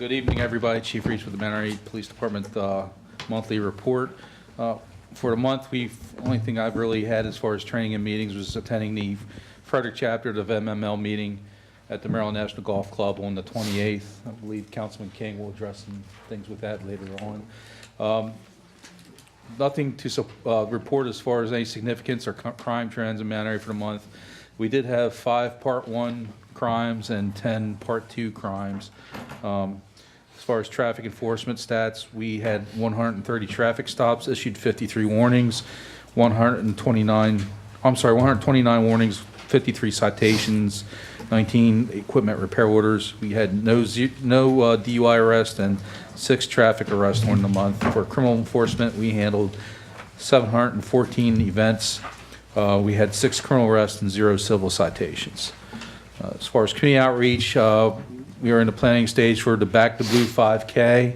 Good evening, everybody. Chief Reese with the Mount Airy Police Department monthly report. For the month, only thing I've really had as far as training and meetings was attending the Frederick chapter of MML meeting at the Maryland National Golf Club on the 28th. I believe Councilman King will address some things with that later on. Nothing to report as far as any significance or crime trends in Mount Airy for the month. We did have 5 Part 1 crimes and 10 Part 2 crimes. As far as traffic enforcement stats, we had 130 traffic stops, issued 53 warnings, 129 warnings, 53 citations, 19 equipment repair orders. We had no DUI arrests and 6 traffic arrests during the month. For criminal enforcement, we handled 714 events. We had 6 criminal arrests and 0 civil citations. As far as community outreach, we are in the planning stage for the Back to Blue 5K,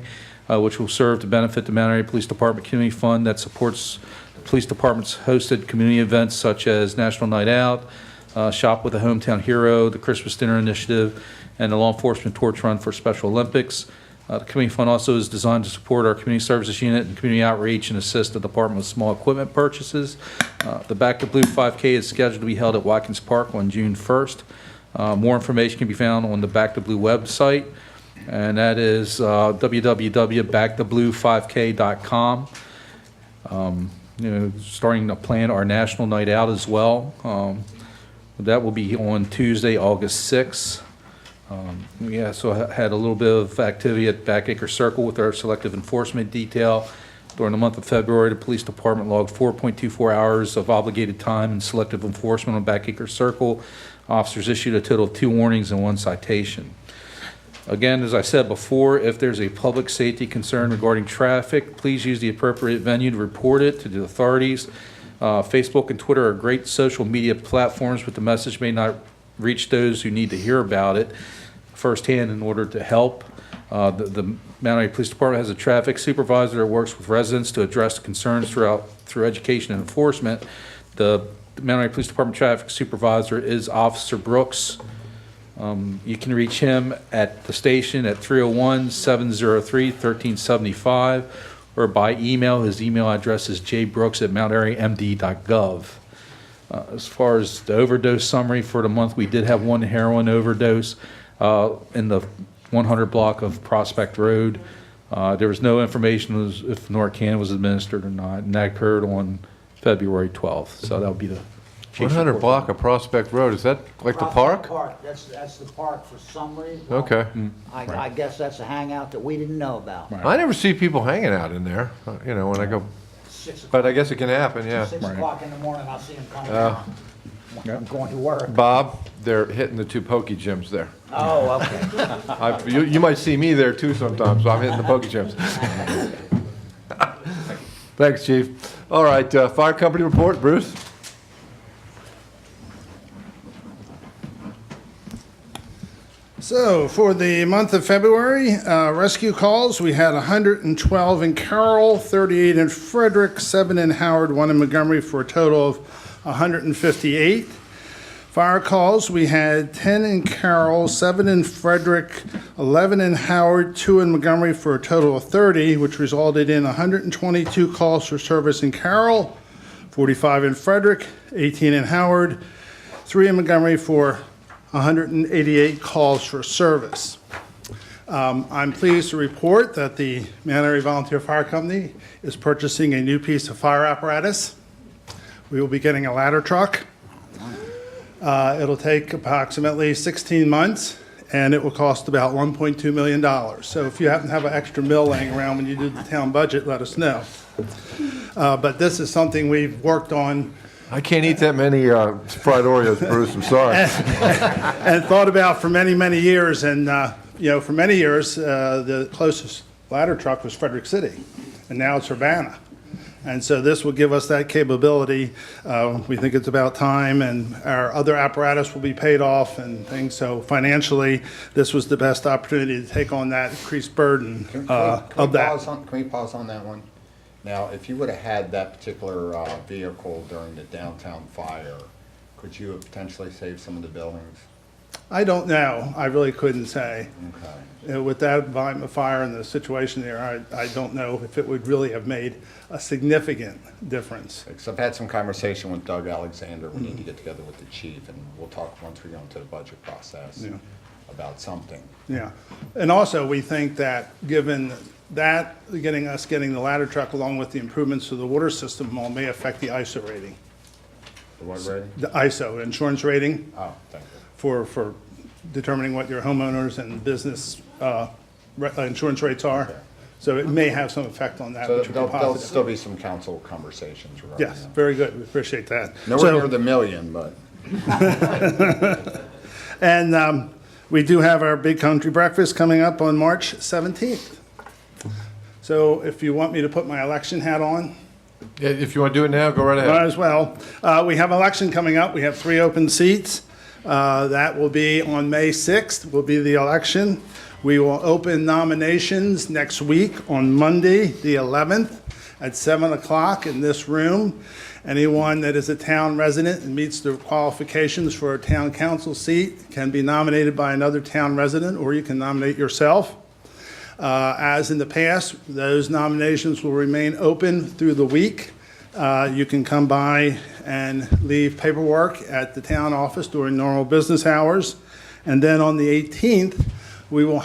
which will serve to benefit the Mount Airy Police Department Community Fund that supports the police department's hosted community events such as National Night Out, Shop with a Hometown Hero, the Christmas Dinner Initiative, and the Law Enforcement Torch Run for Special Olympics. The Community Fund also is designed to support our Community Services Unit and community outreach and assist the department with small equipment purchases. The Back to Blue 5K is scheduled to be held at Watkins Park on June 1st. More information can be found on the Back to Blue website, and that is www.backtoblue5k.com. Starting to plan our National Night Out as well. That will be on Tuesday, August 6th. We also had a little bit of activity at Backacre Circle with our selective enforcement detail. During the month of February, the police department logged 4.24 hours of obligated time in selective enforcement on Backacre Circle. Officers issued a total of 2 warnings and 1 citation. Again, as I said before, if there's a public safety concern regarding traffic, please use the appropriate venue to report it to the authorities. Facebook and Twitter are great social media platforms, but the message may not reach those who need to hear about it firsthand in order to help. The Mount Airy Police Department has a traffic supervisor that works with residents to address concerns through education and enforcement. The Mount Airy Police Department traffic supervisor is Officer Brooks. You can reach him at the station at 301-703-1375 or by email. His email address is jbrooks@mountairymd.gov. As far as the overdose summary for the month, we did have 1 heroin overdose in the 100 block of Prospect Road. There was no information if Narcan was administered or not, and that occurred on February 12th. So that would be the 100 block of Prospect Road. Is that like the park? That's the park for some reason. Okay. I guess that's a hangout that we didn't know about. Right. I never see people hanging out in there, when I go. 6 But I guess it can happen, yeah. 6 o'clock in the morning, I'll see them coming out. I'm going to work. Bob, they're hitting the 2 pokey gyms there. Oh, okay. You might see me there too sometimes, so I'm hitting the pokey gyms. Thanks, Chief. All right, fire company report, Bruce? So for the month of February, rescue calls, we had 112 in Carroll, 38 in Frederick, 7 in Howard, 1 in Montgomery, for a total of 158. Fire calls, we had 10 in Carroll, 7 in Frederick, 11 in Howard, 2 in Montgomery, for a total of 30, which resulted in 122 calls for service in Carroll, 45 in Frederick, 18 in Howard, 3 in Montgomery, for 188 calls for service. I'm pleased to report that the Mount Airy Volunteer Fire Company is purchasing a new piece of fire apparatus. We will be getting a ladder truck. It'll take approximately 16 months, and it will cost about $1.2 million. So if you happen to have an extra mill laying around when you do the town budget, let us know. But this is something we've worked on I can't eat that many fried Oreos, Bruce, I'm sorry. and thought about for many, many years. And, for many years, the closest ladder truck was Frederick City, and now it's Urbana. And so this will give us that capability. We think it's about time, and our other apparatus will be paid off and things. So financially, this was the best opportunity to take on that increased burden of that. Can we pause on that one? Now, if you would have had that particular vehicle during the downtown fire, could you have potentially saved some of the buildings? I don't know. I really couldn't say. Okay. With that volume of fire and the situation there, I don't know if it would really have made a significant difference. Because I've had some conversation with Doug Alexander. We need to get together with the chief, and we'll talk once we go into the budget process Yeah. about something. Yeah. And also, we think that given that, getting the ladder truck along with the improvements to the water system all may affect the ISO rating. The what rating? The ISO, insurance rating, Oh, thank you. for determining what your homeowners and business insurance rates are. So it may have some effect on that, So which would be there'll still positive. be some council conversations regarding Yes, that. very good. We appreciate that. Nowhere So- near the million, but And we do have our Big Country Breakfast coming up on March 17th. So if you want me to put my election hat on, Yeah, if you want to do it now, go right might ahead. as well. We have election coming up. We have 3 open seats. That will be on May 6th, will be the election. We will open nominations next week on Monday, the 11th, at 7 o'clock in this room. Anyone that is a town resident and meets the qualifications for a town council seat can be nominated by another town resident, or you can nominate yourself. As in the past, those nominations will remain open through the week. You can come by and leave paperwork at the town office during normal business hours. And then on the 18th, we will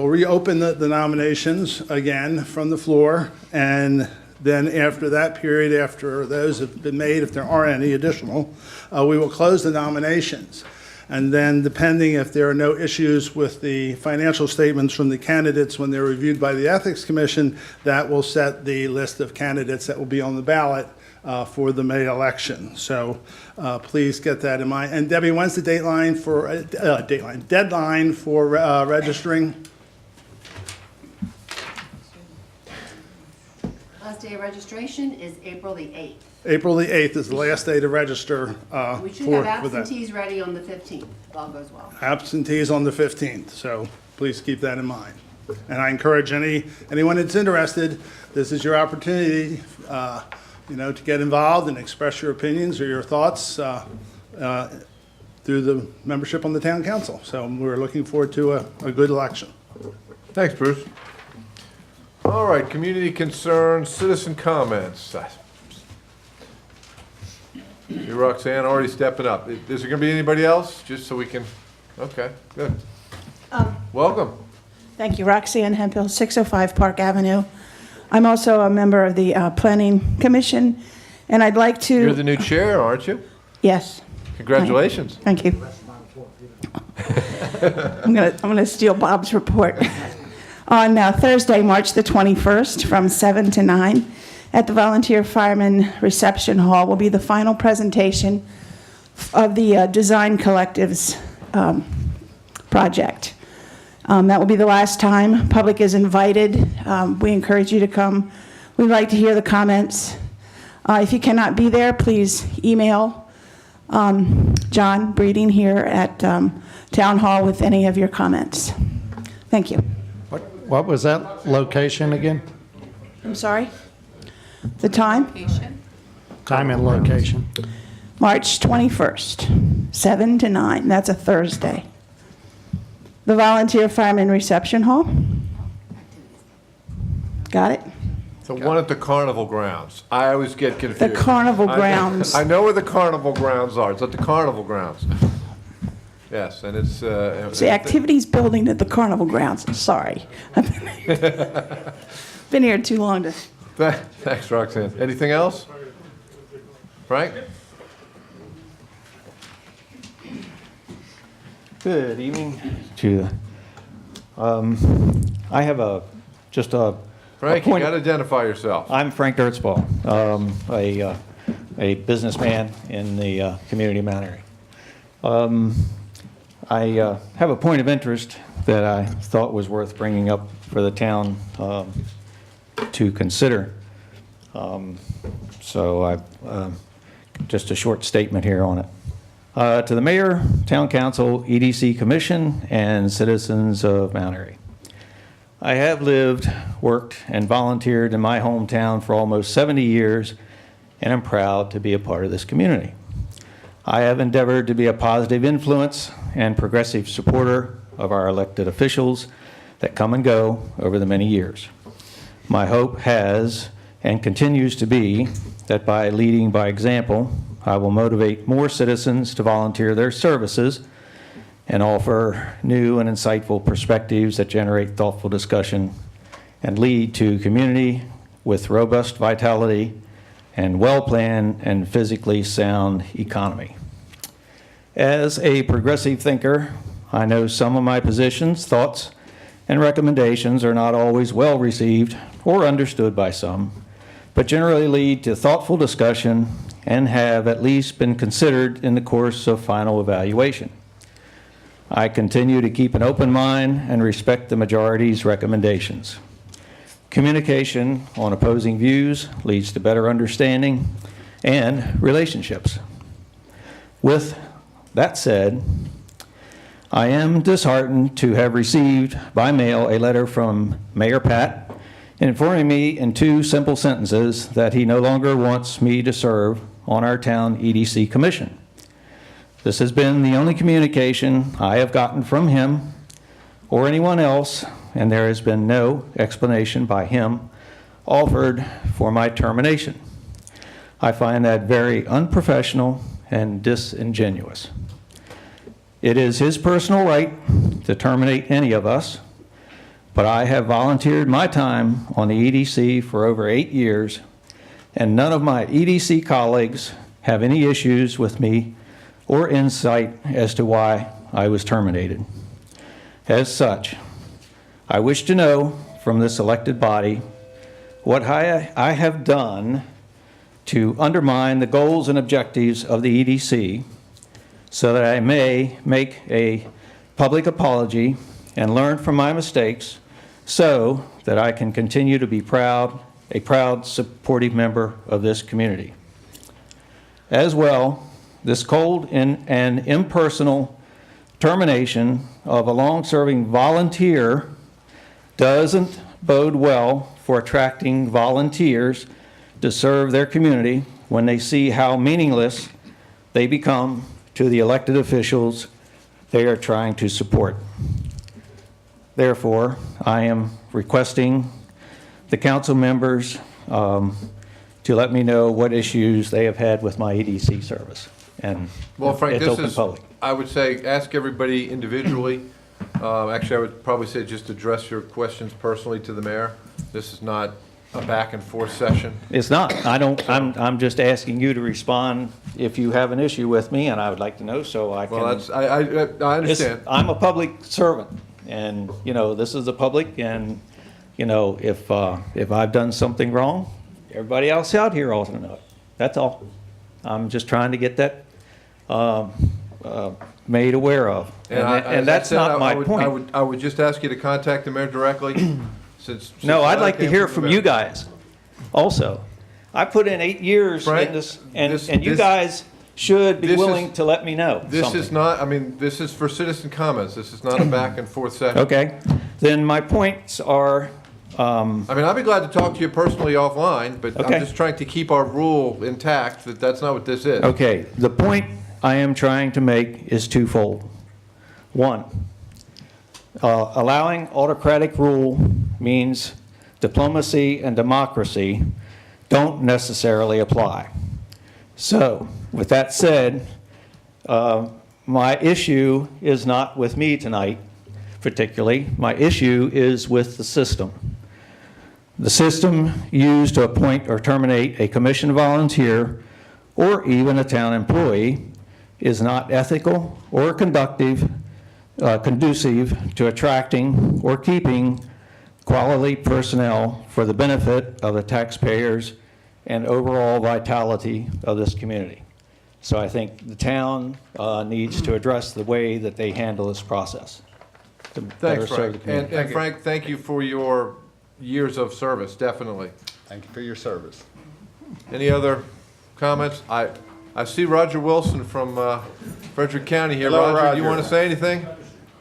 reopen the nominations again from the floor. And then after that period, after those have been made, if there are any additional, we will close the nominations. And then depending if there are no issues with the financial statements from the candidates when they're reviewed by the Ethics Commission, that will set the list of candidates that will be on the ballot for the May election. So please get that in mind. And Debbie, when's the deadline for registering? Last day of registration is April the 8th. April the 8th is the last day to register We should for have that. absentees ready on the 15th, if all goes well. Absentees on the 15th, so please keep that in mind. And I encourage anyone that's interested, this is your opportunity, to get involved and express your opinions or your thoughts through the membership on the town council. So we're looking forward to a good election. Thanks, Bruce. All right, community concerns, citizen comments. See Roxanne already stepping up. Is there going to be anybody else, just so we can, okay, good. Welcome. Thank you. Roxanne Hemphill, 605 Park Avenue. I'm also a member of the Planning Commission, and I'd like to... You're the new chair, aren't you? Yes. Congratulations. Thank you. I'm gonna steal Bob's report. On Thursday, March the 21st, from 7 to 9, at the Volunteer Firemen Reception Hall will be the final presentation of the Design Collectives project. That will be the last time. Public is invited. We encourage you to come. We'd like to hear the comments. If you cannot be there, please email John Breeding here at Town Hall with any of your comments. Thank you. What was that location again? I'm sorry? The time? Time and location. March 21st, 7 to 9. That's a Thursday. The Volunteer Fireman Reception Hall. Got it? The one at the carnival grounds. I always get confused. The carnival grounds. I know where the carnival grounds are. It's at the carnival grounds. Yes, and it's... It's the activities building at the carnival grounds. Sorry. Been here too long to... Thanks, Roxanne. Anything else? Frank? Good evening to you. I have just a Frank, you point. got to identify yourself. I'm Frank Ertzball, a businessman in the community of Mount Airy. I have a point of interest that I thought was worth bringing up for the town to consider. So I've just a short statement here on it. To the mayor, town council, EDC commission, and citizens of Mount Airy. I have lived, worked, and volunteered in my hometown for almost 70 years, and I'm proud to be a part of this community. I have endeavored to be a positive influence and progressive supporter of our elected officials that come and go over the many years. My hope has and continues to be that by leading by example, I will motivate more citizens to volunteer their services and offer new and insightful perspectives that generate thoughtful discussion and lead to community with robust vitality and well-planned and physically sound economy. As a progressive thinker, I know some of my positions, thoughts, and recommendations are not always well received or understood by some, but generally lead to thoughtful discussion and have at least been considered in the course of final evaluation. I continue to keep an open mind and respect the majority's recommendations. Communication on opposing views leads to better understanding and relationships. With that said, I am disheartened to have received by mail a letter from Mayor Pat informing me in 2 simple sentences that he no longer wants me to serve on our town EDC commission. This has been the only communication I have gotten from him or anyone else, and there has been no explanation by him offered for my termination. I find that very unprofessional and disingenuous. It is his personal right to terminate any of us, but I have volunteered my time on the EDC for over 8 years, and none of my EDC colleagues have any issues with me or insight as to why I was terminated. As such, I wish to know from this elected body what I have done to undermine the goals and objectives of the EDC so that I may make a public apology and learn from my mistakes so that I can continue to be a proud, supportive member of this community. As well, this cold and impersonal termination of a long-serving volunteer doesn't bode well for attracting volunteers to serve their community when they see how meaningless they become to the elected officials they are trying to support. Therefore, I am requesting the council members to let me know what issues they have had with my EDC service. And Well, Frank, it's this open is, public. I would say, ask everybody individually. Actually, I would probably say just address your questions personally to the mayor. This is not a back and forth session. It's not. I'm just asking you to respond if you have an issue with me, and I would like to know so I can. Well, I understand. I'm a public servant, and, this is the public, and, if I've done something wrong, everybody else out here ought to know it. That's all. I'm just trying to get that made aware of. And that's not my point. I would just ask you to contact the mayor directly, since. No, I'd like to hear from from the you mayor. guys also. I put in 8 years Frank, in this, and you this- guys should be this is- willing to let me know This something. is not, this is for citizen comments. This is not a back and forth session. Okay, then my points are, I'd be glad to talk to you personally offline, but Okay. I'm just trying to keep our rule intact that that's not what this is. okay, the point I am trying to make is twofold. One, allowing autocratic rule means diplomacy and democracy don't necessarily apply. So, with that said, my issue is not with me tonight, particularly. My issue is with the system. The system used to appoint or terminate a commission volunteer or even a town employee is not ethical or conducive to attracting or keeping quality personnel for the benefit of the taxpayers and overall vitality of this community. So I think the town needs to address the way that they handle this process to better Thanks, serve the Frank. community. And Frank, thank you for your years of service, definitely. Thank you for your service. Any other comments? I see Roger Wilson from Frederick County here. Hello, Roger, do you Roger. want to say anything?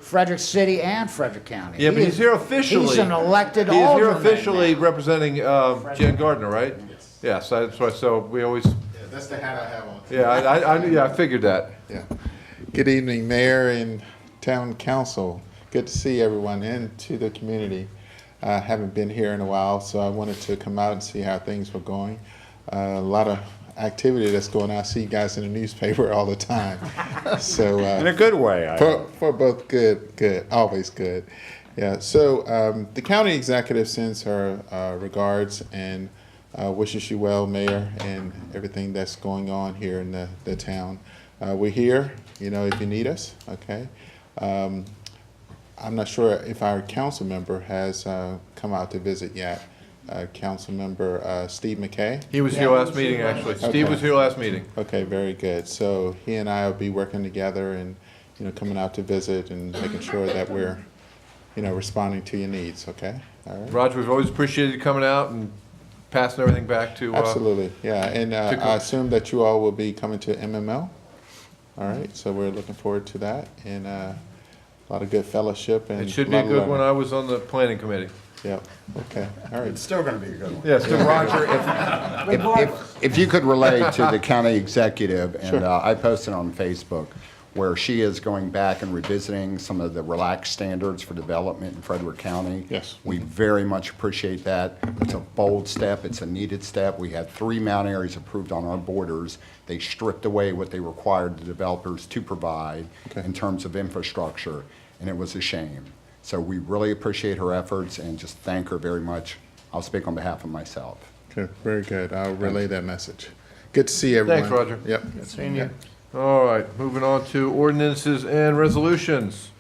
Frederick City and Frederick County. Yeah, but He he's is- here officially. He's an elected He's here alderman officially now. representing Jan Gardner, right? Yes, that's why, so we always That's the hat I have on. Yeah, I figured that. Yeah. Good evening, Mayor and Town Council. Good to see everyone and to the community. I haven't been here in a while, so I wanted to come out and see how things were going. A lot of activity that's going on. I see you guys in the newspaper all the time. So In a good way, I hope. for both always good. Yeah, so the county executive sends her regards and wishes you well, Mayor, and everything that's going on here in the town. We're here, if you need us, okay? I'm not sure if our council member has come out to visit yet. Council member Steve McKay. He was here last meeting, actually. Steve was here last meeting. Okay, very good. So he and I will be working together and, coming out to visit and making sure that we're, responding to your needs, okay? All right? Roger, we've always appreciated you coming out and passing everything back to. Absolutely, yeah. And I assume that you all will be coming to MML. All right, so we're looking forward to that and a lot of good fellowship and. It should be a good one. I was on the planning committee. Yep, okay, all right. It's still going to be a good one. Yes. Roger, if you could relay to the county executive, and Sure. I posted on Facebook, where she is going back and revisiting some of the relaxed standards for development in Frederick County. Yes. We very much appreciate that. It's a bold step. It's a needed step. We had 3 mountain areas approved on our borders. They stripped away what they required the developers to provide in terms of infrastructure, and it was a shame. So we really appreciate her efforts and just thank her very much. I'll speak on behalf of myself. Good, very good. I'll relay that message. Good to see everyone. Thanks, Roger. Yep. Seeing you. All right, moving on to ordinances and resolutions.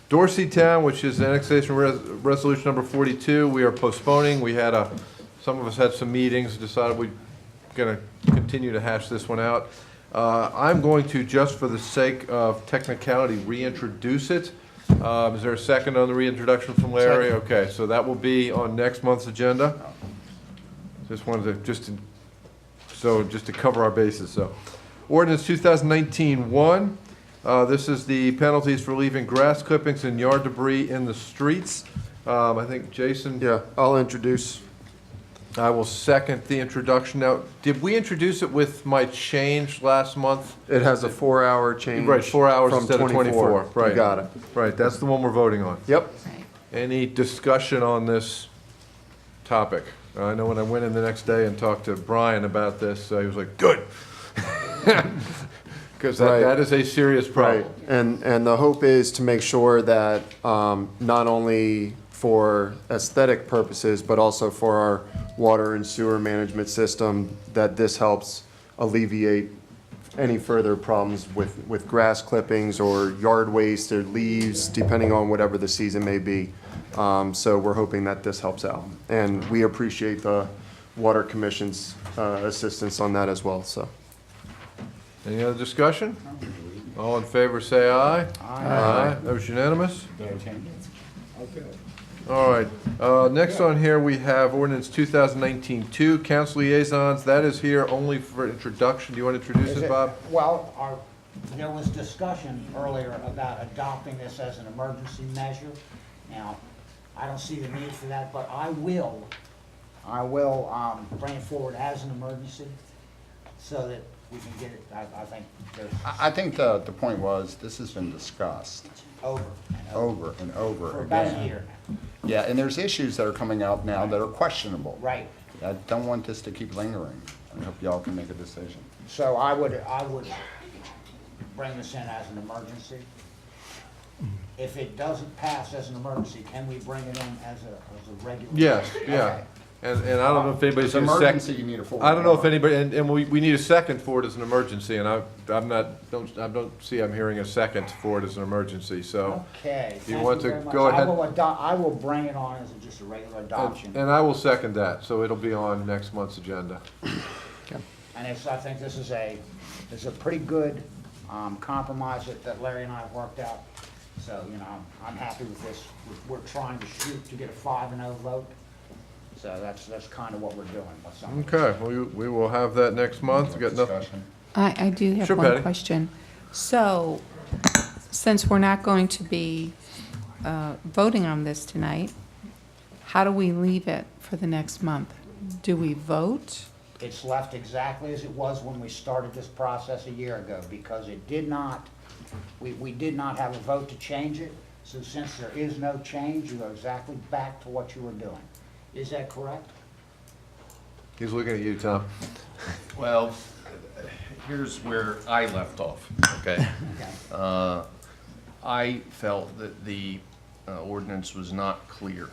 Dorsey Town, which is annexation resolution number 42, we are postponing. We had some of us had some meetings, decided we're gonna continue to hash this one out. I'm going to, just for the sake of technicality, reintroduce it. Is there a second on the reintroduction from Larry? Okay, so that will be on next month's agenda. Just wanted to, just to cover our bases, so. Ordinance 2019-1, this is the penalties for leaving grass clippings and yard debris in the streets. I think Jason. Yeah, I'll introduce. I will second the introduction. Now, did we introduce it with my change last month? It has a 4-hour change. Right, 4 hours from instead of 24. Right. You got it. Right, that's the one we're voting on. Yep. Any discussion on this topic? I know when I went in the next day and talked to Brian about this, he was like, good. Because Right. that is a serious problem. Right. And the hope is to make sure that not only for aesthetic purposes, but also for our water and sewer management system, that this helps alleviate any further problems with grass clippings or yard waste or leaves, depending on whatever the season may be. So we're hoping that this helps out. And we appreciate the Water Commission's assistance on that as well, so. Any other discussion? All in favor, say aye. Aye. That was unanimous? All right, next on here, we have ordinance 2019-2, council liaisons. That is here only for introduction. Do you want to introduce it, Bob? Well, there was discussion earlier about adopting this as an emergency measure. Now, I don't see the need for that, but I will bring it forward as an emergency so that we can get it. I think there's I think the point was, this has been discussed over and over. over and over For again. about a year now. Yeah, and there's issues that are coming out now that are questionable. Right. I don't want this to keep lingering. I hope y'all can make a decision. So I would bring this in as an emergency. If it doesn't pass as an emergency, can we bring it in as a regular? Yes, yeah. Okay. And I don't know if anybody's It's an going to emergency, second. you need a full. I don't know if anybody, and we need a second for it as an emergency, and I don't see I'm hearing a second for it as an emergency, so. Okay. Do you thank want to very much. go ahead? I will bring it on as just a regular adoption. And I will second that, so it'll be on next month's agenda. And I think this is a pretty good compromise that Larry and I have worked out. So, I'm happy with this. We're trying to shoot to get a 5-0 vote. So that's kind of what we're doing. with some of this. Okay, we will have that next month. We got nothing. Discussion. I do have Sure, one Patty. question. So, since we're not going to be voting on this tonight, how do we leave it for the next month? Do we vote? It's left exactly as it was when we started this process a year ago, because it did not, we did not have a vote to change it. So since there is no change, you are exactly back to what you were doing. Is that correct? He's looking at you, Tom. Well, here's where I left off, okay? Okay. I felt that the ordinance was not clear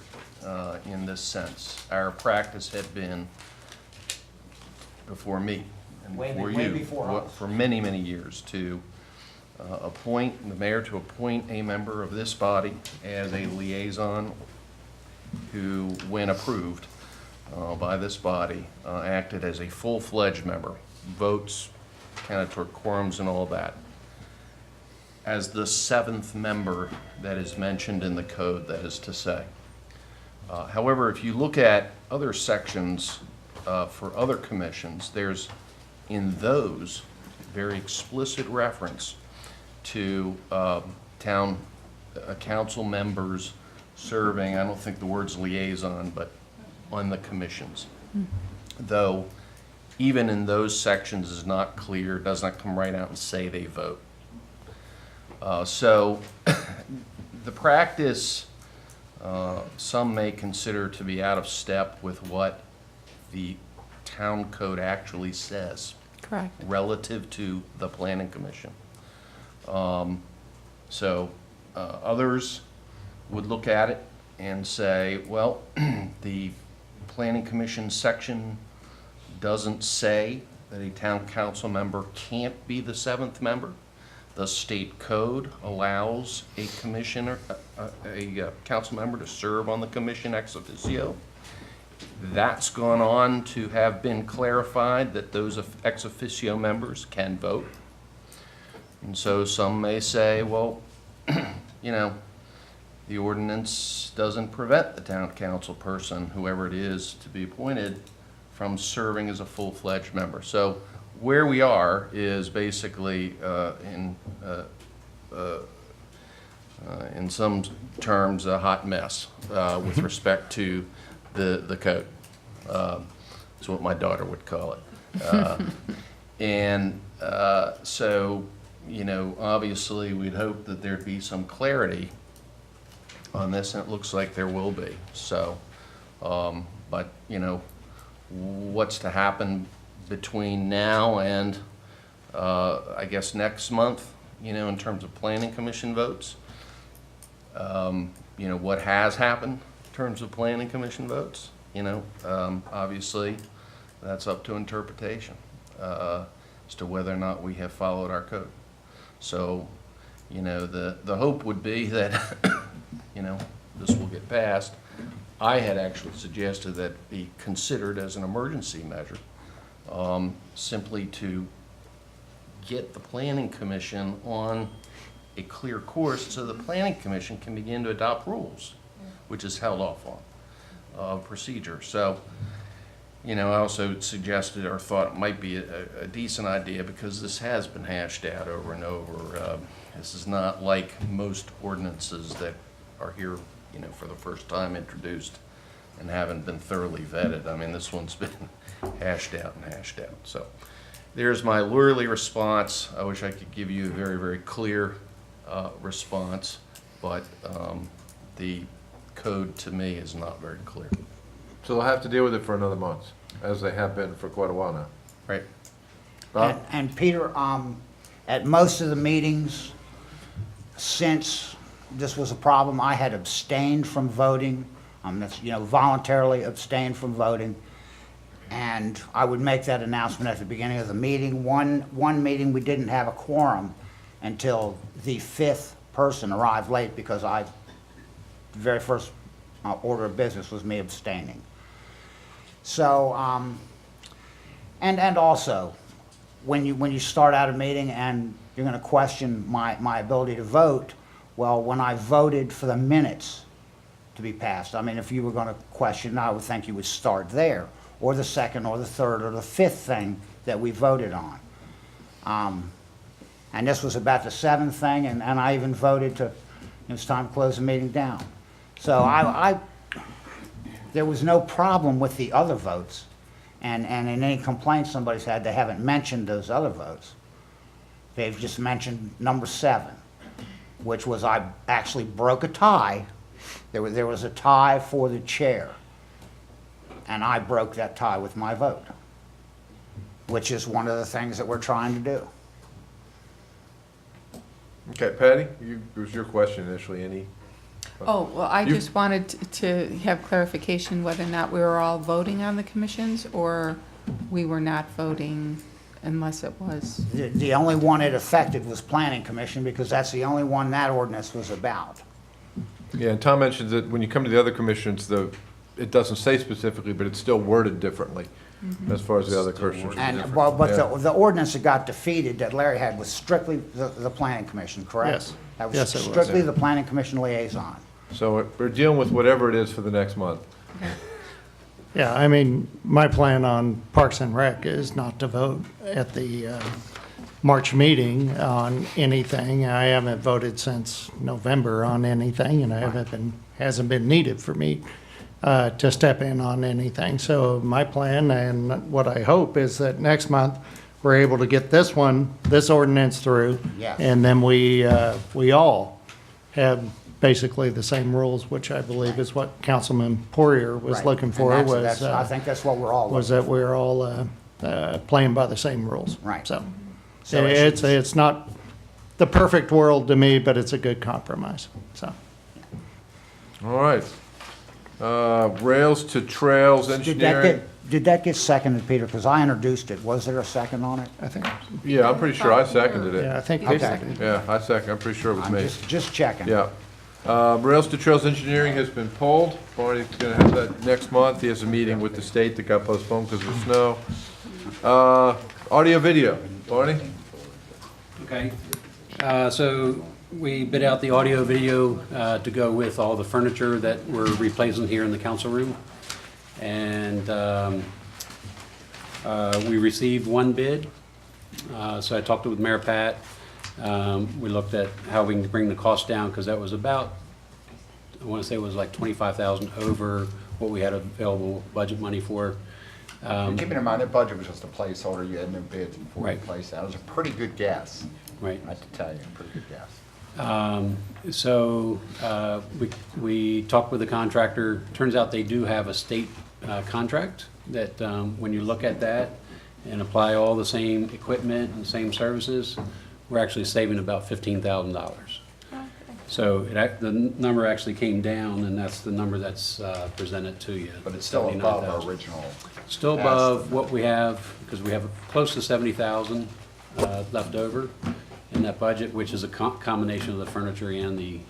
in this sense. Our practice had been, before me and Way before be- way you, before us. for many, many years, to appoint, the mayor to appoint a member of this body as a liaison who, when approved by this body, acted as a full-fledged member, votes, counted toward quorums and all that, as the seventh member that is mentioned in the code, that is to say. However, if you look at other sections for other commissions, there's in those very explicit reference to town council members serving, I don't think the word's liaison, but on the commissions. Though even in those sections is not clear, does not come right out and say they vote. So the practice, some may consider to be out of step with what the town code actually says Correct. relative to the planning commission. Others would look at it and say, well, the planning commission section doesn't say that a town council member can't be the seventh member. The state code allows a commissioner, a council member to serve on the commission ex officio. That's gone on to have been clarified that those ex officio members can vote. And so some may say, well, you know, the ordinance doesn't prevent the town council person, whoever it is to be appointed, from serving as a full-fledged member. So where we are is basically in some terms a hot mess with respect to the code. That's what my daughter would call it. So, you know, obviously we'd hope that there'd be some clarity on this, and it looks like there will be. So, but, you know, what's to happen between now and, I guess, next month, you know, in terms of planning commission votes? You know, what has happened in terms of planning commission votes? You know, obviously, that's up to interpretation as to whether or not we have followed our code. So, you know, the hope would be that, you know, this will get passed. I had actually suggested that it be considered as an emergency measure, simply to get the planning commission on a clear course so the planning commission can begin to adopt rules, which is held off on procedure. So, you know, I also suggested or thought it might be a decent idea, because this has been hashed out over and over. This is not like most ordinances that are here, you know, for the first time introduced and haven't been thoroughly vetted. I mean, this one's been hashed out and hashed out. So there's my lawyerly response. I wish I could give you a very, very clear response, but the code to me is not very clear. So they'll have to deal with it for another month, as they have been for quite a while now. Right. Bob? And Peter, at most of the meetings, since this was a problem, I had abstained from voting. That's, you know, voluntarily abstained from voting. And I would make that announcement at the beginning of the meeting. One meeting, we didn't have a quorum until the fifth person arrived late, because the very first order of business was me abstaining. So, and also, when you start out a meeting and you're going to question my ability to vote, well, when I voted for the minutes to be passed, I mean, if you were going to question, I would think you would start there, or the second, or the third, or the fifth thing that we voted on. And this was about the seventh thing, and I even voted it was time to close the meeting down. So there was no problem with the other votes. And in any complaints somebody's had, they haven't mentioned those other votes. They've just mentioned number 7, which was I actually broke a tie. There was a tie for the chair, and I broke that tie with my vote, which is one of the things that we're trying to do. Okay, Patty, it was your question initially, any? Oh, well, I You- just wanted to have clarification whether or not we were all voting on the commissions, or we were not voting unless it was. The only one it affected was Planning Commission, because that's the only one that ordinance was about. Yeah, and Tom mentions that when you come to the other commissions, it doesn't say specifically, but it's still worded differently as far as the other commissions. And, well, but Yeah. the ordinance that got defeated that Larry had was strictly the Planning Commission, correct? Yes. That Yes, it was was. strictly the Planning Commission liaison. So we're dealing with whatever it is for the next month. Yeah, I mean, my plan on Parks and Rec is not to vote at the March meeting on anything. I haven't voted since November on anything, and hasn't been needed for me to step in on anything. So my plan and what I hope is that next month, we're able to get this ordinance through. Yes. And then we all have basically the same rules, which I believe is what Councilman Poirier was Right. looking And for, that's- I think that's what we're all was looking that we're all playing by the same rules. Right. So So it's- it's not the perfect world to me, but it's a good compromise, so. All right. Rails to Trails Engineering. Did that get seconded, Peter? Because I introduced it. Was there a second on it? I think, Yeah, I'm pretty sure I seconded yeah, it. I think Okay. they seconded. Yeah, I'm pretty sure it was I'm me. just checking. Yeah. Rails to Trails Engineering has been pulled. Barney's gonna have that next month. He has a meeting with the state that got postponed because of snow. Audio video, Barney? Okay, so we bid out the audio video to go with all the furniture that we're replacing here in the council room. And we received one bid. So I talked with Mayor Pat. We looked at how we can bring the cost down, because that was about, I want to say it was like 25,000 over what we had available budget money for. Keeping in mind, that budget was just a placeholder, you had no bids before you Right. placed that. It was a pretty good guess. Right. I have to tell you, a pretty good guess. So we talked with the contractor. Turns out they do have a state contract that when you look at that and apply all the same equipment and same services, we're actually saving about $15,000. So the number actually came down, and that's the number that's presented to you. But it's still above our 79,000. original. Still above estimate. what we have, because we have close to 70,000 left over in that budget, which is a combination of the furniture and the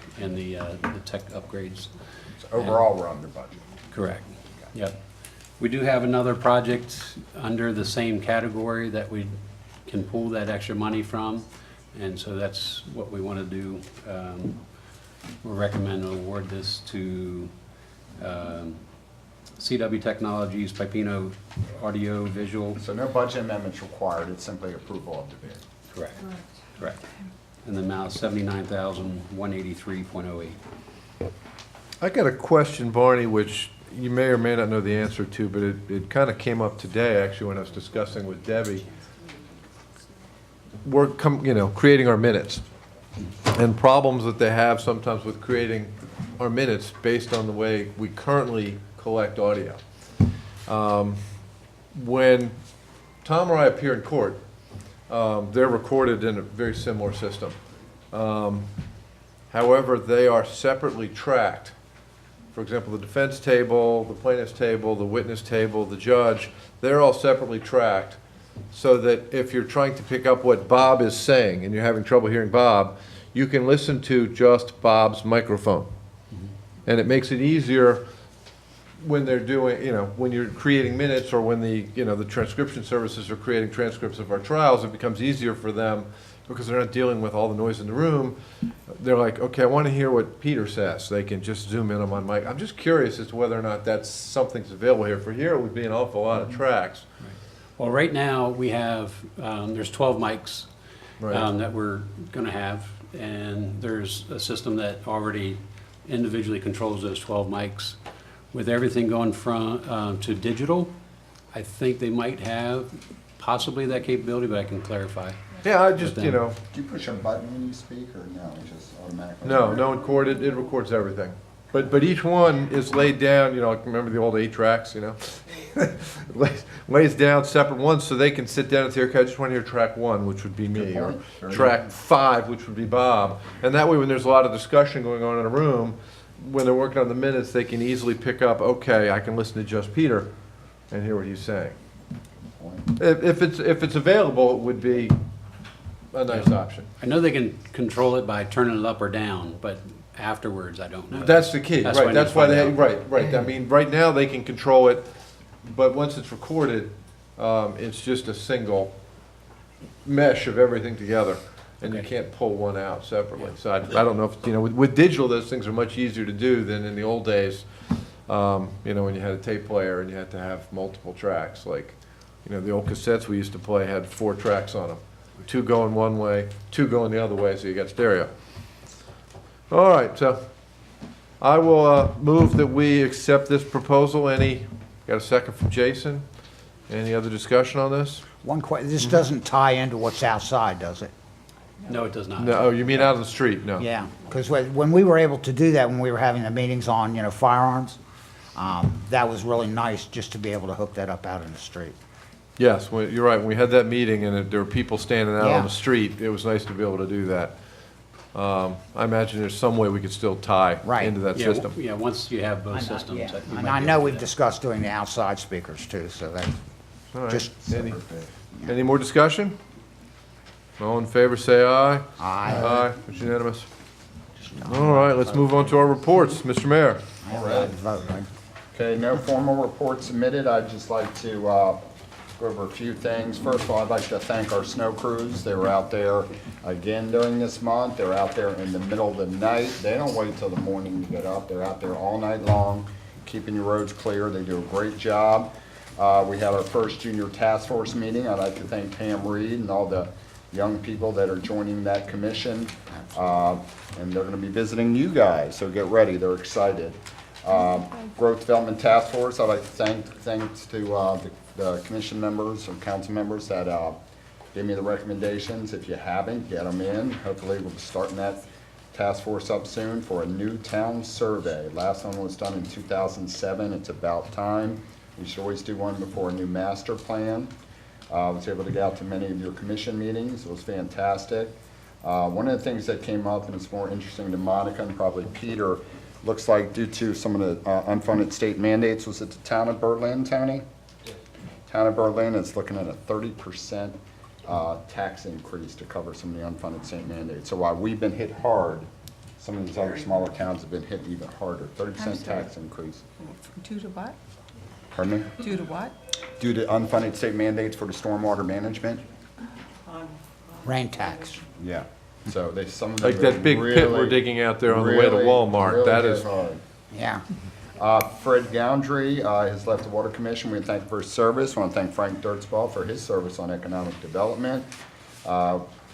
tech upgrades. So overall, we're under budget. Correct. Yep. We do have another project under the same category that we can pull that extra money from, and so that's what we want to do. We recommend to award this to CW Technologies, Pipino Audio Visual. So no budget amendments required, it's simply approval of the bid. Correct. Correct. And the amount is $79,183.08. I got a question, Barney, which you may or may not know the answer to, but it kind of came up today, actually, when I was discussing with Debbie. We're creating our minutes, and problems that they have sometimes with creating our minutes based on the way we currently collect audio. When Tom or I appear in court, they're recorded in a very similar system. However, they are separately tracked. For example, the defense table, the plaintiff's table, the witness table, the judge, they're all separately tracked, so that if you're trying to pick up what Bob is saying and you're having trouble hearing Bob, you can listen to just Bob's microphone. And it makes it easier when they're doing, when you're creating minutes, or when the transcription services are creating transcripts of our trials, it becomes easier for them because they're not dealing with all the noise in the room. They're like, okay, I want to hear what Peter says. They can just zoom in on my mic. I'm just curious as to whether or not that's something's available here. For here, it would be an awful lot of tracks. Well, right now, we have, there's 12 mics Right. that we're going to have, and there's a system that already individually controls those 12 mics. With everything going from to digital, I think they might have possibly that capability, but I can clarify. Yeah, I just, But you then- know, Do you push a button when you speak, or no, it just automatically? no record, it records everything. But each one is laid down, you know, like remember the old 8-tracks, you know? Lays down separate ones so they can sit down and say, okay, I just want to hear track 1, which would be me, Good or point. Very track 5, which would be Bob. And that way, when there's a lot of discussion going on in a room, when they're working on the minutes, they can easily pick up, okay, I can listen to just Peter and hear what he's saying. If it's available, it would be a nice option. I know they can control it by turning it up or down, but afterwards, I don't know. That's the key, what I right, need that's to why find they, out. right. I mean, right now, they can control it, but once it's recorded, it's just a single mesh of everything together, and you Okay. can't pull one out separately. So I don't know if, you know, with digital, those things are much easier to do than in the old days, you know, when you had a tape player and you had to have multiple tracks, like, you know, the old cassettes we used to play had 4 tracks on them. 2 going one way, 2 going the other way, so you got stereo. All right, so I will move that we accept this proposal. Got a second from Jason? Any other discussion on this? One question, this doesn't tie into what's outside, does it? No, it does not. No, oh, you mean out on the street? No. Yeah, because when we were able to do that, when we were having the meetings on, you know, firearms, that was really nice just to be able to hook that up out in the street. Yes, you're right. When we had that meeting and there were people standing out Yeah. on the street, it was nice to be able to do that. I imagine there's some way we could still tie Right. into that Yeah, system. Yeah, once you have both And I- systems. yeah. that you And might I be know able to we've do that. discussed doing the outside speakers too, so that, All right. just, Any more discussion? All in favor, say aye. Aye. Aye, it's unanimous. All right, let's move on to our reports. Mr. Mayor. all right, vote, right? Okay, no formal report submitted. I'd just like to go over a few things. First of all, I'd like to thank our snow crews. They were out there again during this month. They're out there in the middle of the night. They don't wait till the morning to get up. They're out there all night long, keeping your roads clear. They do a great job. We had our first junior task force meeting. I'd like to thank Pam Reed and all the young people that are joining that commission. And they're gonna be visiting you guys, so get ready. They're excited. Growth Development Task Force, I'd like to thanks to the commission members or council members that gave me the recommendations. If you haven't, get them in. Hopefully, we'll be starting that task force up soon for a new town survey. Last one was done in 2007. It's about time. We should always do one before a new master plan. I was able to get out to many of your commission meetings. It was fantastic. One of the things that came up, and it's more interesting to Monica and probably Peter, looks like due to some of the unfunded state mandates, was it the town of Berlin, Tony? Town of Berlin is looking at a 30% tax increase to cover some of the unfunded state mandates. So while we've been hit hard, some of these other smaller towns have been hit even harder. 30% tax increase. Due to what? Pardon me? Due to what? Due to unfunded state mandates for the stormwater management? Rain tax. Yeah. So some of them. Like that big pit we're digging out there on the way to Walmart. That is, Yeah. Fred Goundry has left the Water Commission. We thank him for his service. I want to thank Frank Dirtsball for his service on economic development.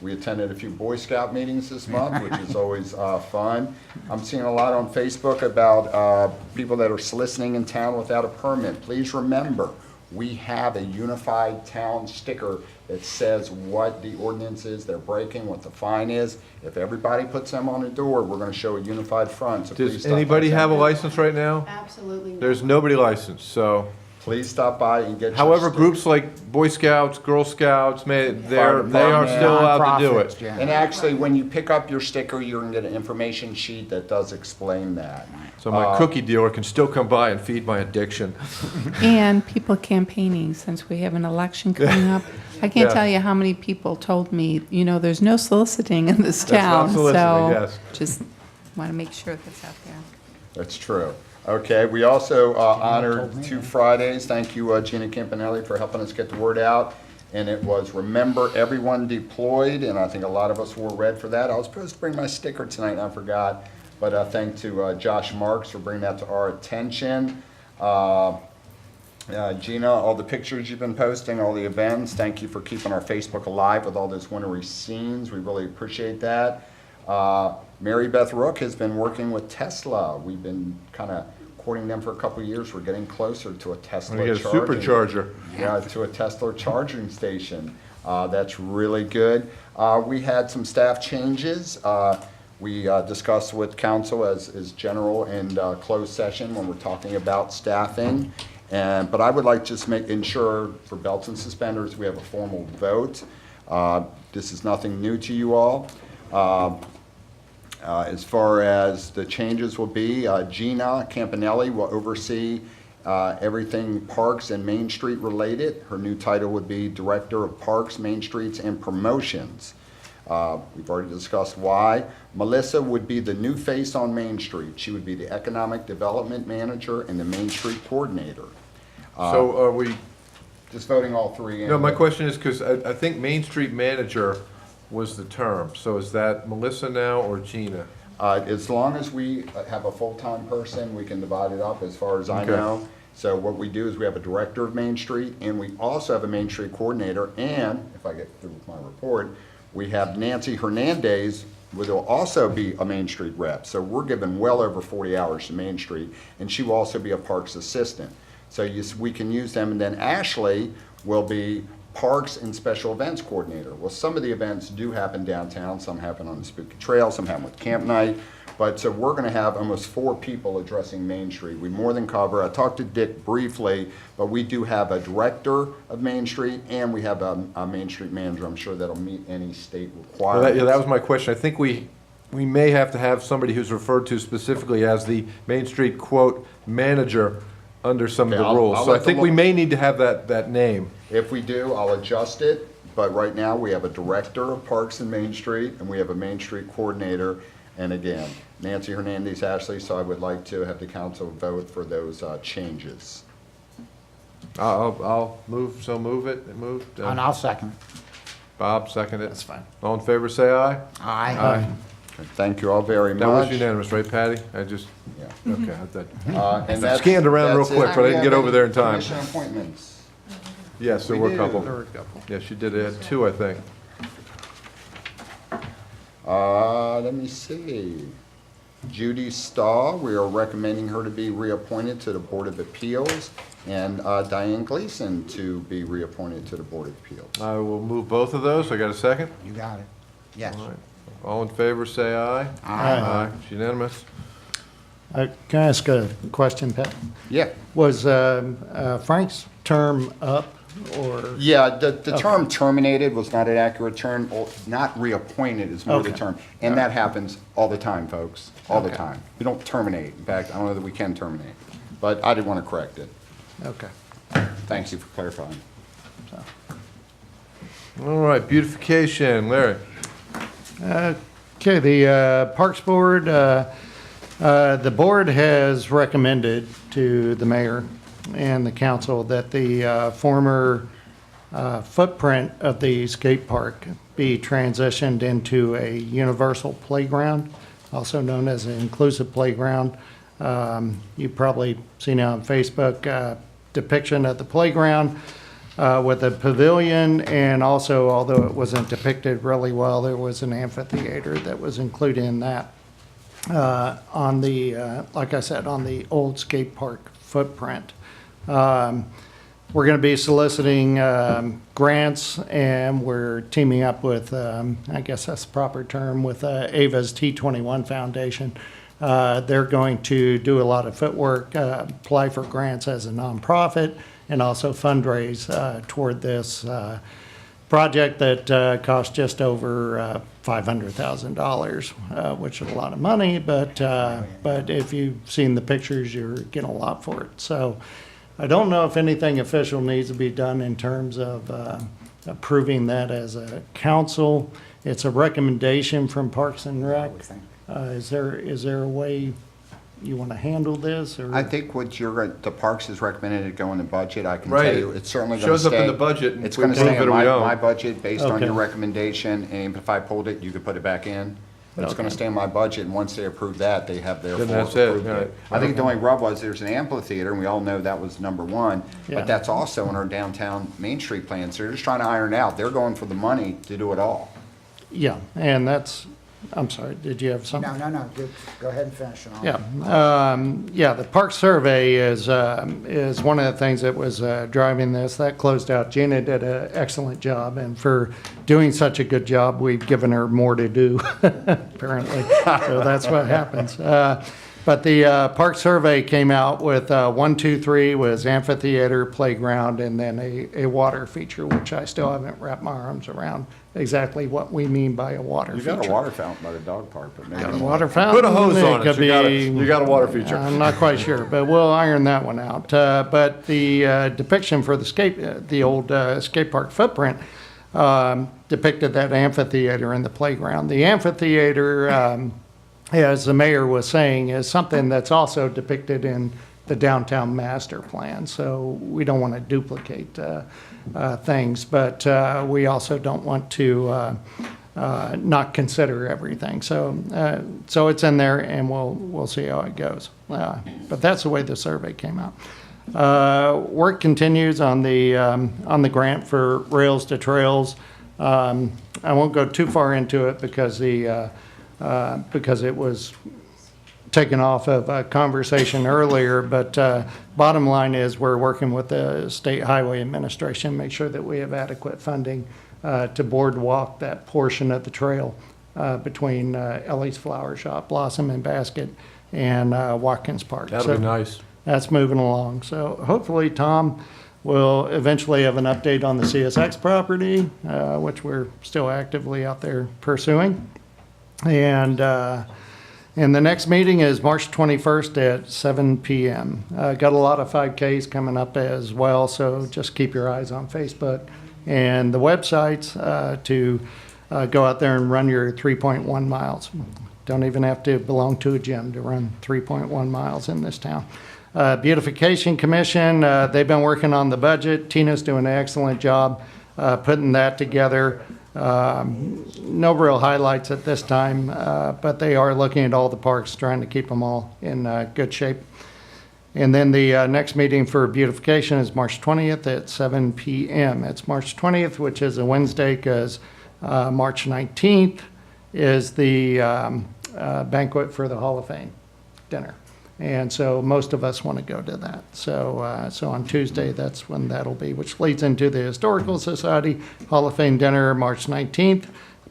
We attended a few Boy Scout meetings this month, which is always fun. I'm seeing a lot on Facebook about people that are soliciting in town without a permit. Please remember, we have a unified town sticker that says what the ordinance is they're breaking, what the fine is. If everybody puts them on the door, we're going to show a unified front. So please does stop by anybody town. have a license right now? Absolutely not. There's nobody licensed, so. Please stop by and get your However, sticker. groups like Boy Scouts, Girl Scouts, they are department, still allowed to do it. Nonprofits, yeah. And actually, when you pick up your sticker, you're gonna get an information sheet that does explain that. So my cookie dealer can still come by and feed my addiction. And people campaigning, since we have an election coming up. I can't Yeah. tell you how many people told me, you know, there's no soliciting in this That's not town. soliciting, So yes. just want to make sure that's out there. That's true. Okay, we also honored 2 Fridays. Thank you, Gina Campanelli, for helping us get the word out. And it was Remember Everyone Deployed, and I think a lot of us wore red for that. I was supposed to bring my sticker tonight, and I forgot. But thanks to Josh Marks for bringing that to our attention. Gina, all the pictures you've been posting, all the events, thank you for keeping our Facebook alive with all those wintry scenes. We really appreciate that. Mary Beth Rook has been working with Tesla. We've been kind of according to them, for a couple of years, we're getting closer to a Tesla We get a charging. supercharger. Yeah, to a Tesla charging station. That's really good. We had some staff changes. We discussed with council as is general and closed session when we're talking about staffing. But I would like just ensure for belts and suspenders, we have a formal vote. This is nothing new to you all. As far as the changes will be, Gina Campanelli will oversee everything Parks and Main Street related. Her new title would be Director of Parks, Main Streets, and Promotions. We've already discussed why. Melissa would be the new face on Main Street. She would be the Economic Development Manager and the Main Street Coordinator. So are we, Just voting all three in. no, my question is, because I think Main Street Manager was the term. So is that Melissa now or Gina? As long as we have a full-time person, we can divide it up as far as I Okay. know. So what we do is we have a director of Main Street, and we also have a Main Street coordinator, and if I get through with my report, we have Nancy Hernandez, will also be a Main Street rep. So we're giving well over 40 hours to Main Street, and she will also be a Parks assistant. So we can use them, and then Ashley will be Parks and Special Events Coordinator. Well, some of the events do happen downtown, some happen on the Spooky Trail, some happen with Camp Night, but so we're gonna have almost 4 people addressing Main Street. We more than cover. I talked to Dick briefly, but we do have a director of Main Street, and we have a Main Street manager. I'm sure that'll meet any state Well, requirements. that was my question. I think we may have to have somebody who's referred to specifically as the Main Street, quote, manager under some of Okay, the I'll rules. So I let think them we look- may need to have that name. If we do, I'll adjust it, but right now, we have a director of Parks and Main Street, and we have a Main Street coordinator. And again, Nancy Hernandez, Ashley, so I would like to have the council vote for those changes. I'll move it, moved. And I'll second. Bob, second it. That's fine. All in favor, say aye. Aye. Thank you all very That was much. unanimous, right, Patty? I just, Yeah. okay, And that's- scanned around real that's it. quick, but I didn't get over there in time. Commission appointments. Yes, there We were a do. couple. There were a couple. Yes, you did, it 2, I think. Let me see. Judy Stahl, we are recommending her to be reappointed to the Board of Appeals, and Diane Gleason to be reappointed to the Board of Appeals. I will move both of those. I got a second? You got it. Yes. All right. All in favor, say aye. Aye. It's unanimous. Can I ask a question, Pat? Yeah. Was Frank's term up, or? Yeah, the term terminated was not an accurate term, or not reappointed is more the Okay. term. And that happens all the time, folks, all the Okay. time. We don't terminate. In fact, I don't know that we can terminate, but I did want to correct it. Okay. Thank you for clarifying. All right, beautification, Larry. Okay, the Parks Board, the board has recommended to the mayor and the council that the former footprint of the skate park be transitioned into a universal playground, also known as an inclusive playground. You've probably seen it on Facebook, depiction of the playground with a pavilion, and also, although it wasn't depicted really well, there was an amphitheater that was included in that on the, like I said, on the old skate park footprint. We're going to be soliciting grants, and we're teaming up with, I guess that's the proper term, with Ava's T21 Foundation. They're going to do a lot of footwork, apply for grants as a nonprofit, and also fundraise toward this project that cost just over $500,000, which is a lot of money, but if you've seen the pictures, you're getting a lot for it. So I don't know if anything official needs to be done in terms of approving that as a council. It's a recommendation from Parks and Rec. Is there a way you want to handle this, or? I think what the Parks has recommended to go in the budget, I can tell Right. you, it's certainly going to Shows stay. up in the budget, and It's we going to approve stay it in or we don't. my budget based on Okay. your recommendation, and if I pulled it, you could put it back in. But it's going to stay in my budget, and once they approve that, they have their Then full that's it, approved right. it. I think the only rub was there's an amphitheater, and we all know that was number one, Yeah. but that's also in our downtown Main Street plan, so they're just trying to iron it out. They're going for the money to do it all. Yeah, and that's I'm sorry, did you have something? No, go ahead and finish it. Yeah, the park survey is one of the things that was driving this. That closed out. Gina did an excellent job, and for doing such a good job, we've given her more to do, apparently. So that's what happens. But the park survey came out with 1, 2, 3 was amphitheater, playground, and then a water feature, which I still haven't wrapped my arms around exactly what we mean by a water You feature. got a water fountain by the dog park, but maybe. Water fountain. Put a hose on it, could you got a water feature. I'm not quite sure, but we'll iron that one out. But the depiction for the old skate park footprint depicted that amphitheater in the playground. The amphitheater, as the mayor was saying, is something that's also depicted in the downtown master plan. So we don't want to duplicate things, but we also don't want to not consider everything. So it's in there, and we'll see how it goes. But that's the way the survey came out. Work continues on the grant for Rails to Trails. I won't go too far into it because it was taken off of a conversation earlier, but bottom line is we're working with the State Highway Administration, make sure that we have adequate funding to boardwalk that portion of the trail between Ellie's Flower Shop, Blossom and Basket, and Watkins Park. That'll be nice. That's moving along. So hopefully Tom will eventually have an update on the CSX property, which we're still actively out there pursuing. And the next meeting is March 21st at 7 p.m. Got a lot of 5Ks coming up as well, so just keep your eyes on Facebook and the websites to go out there and run your 3.1 miles. Don't even have to belong to a gym to run 3.1 miles in this town. Beautification Commission, they've been working on the budget. Tina's doing an excellent job putting that together. No real highlights at this time, but they are looking at all the parks, trying to keep them all in good shape. And then the next meeting for beautification is March 20th at 7 p.m. It's March 20th, which is a Wednesday, because March 19th is the banquet for the Hall of Fame dinner. And so most of us want to go to that. So on Tuesday, that's when that'll be, which leads into the Historical Society Hall of Fame dinner, March 19th.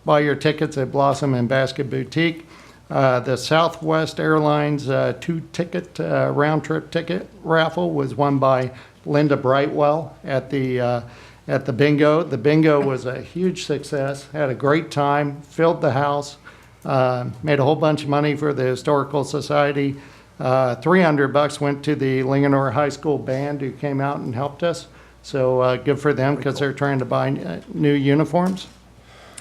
Buy your tickets at Blossom and Basket Boutique. The Southwest Airlines 2-ticket round-trip ticket raffle was won by Linda Brightwell at the bingo. The bingo was a huge success. Had a great time, filled the house, made a whole bunch of money for the Historical Society. $300 went to the Linganore High School band who came out and helped us. So good for them, because they're trying to buy new uniforms.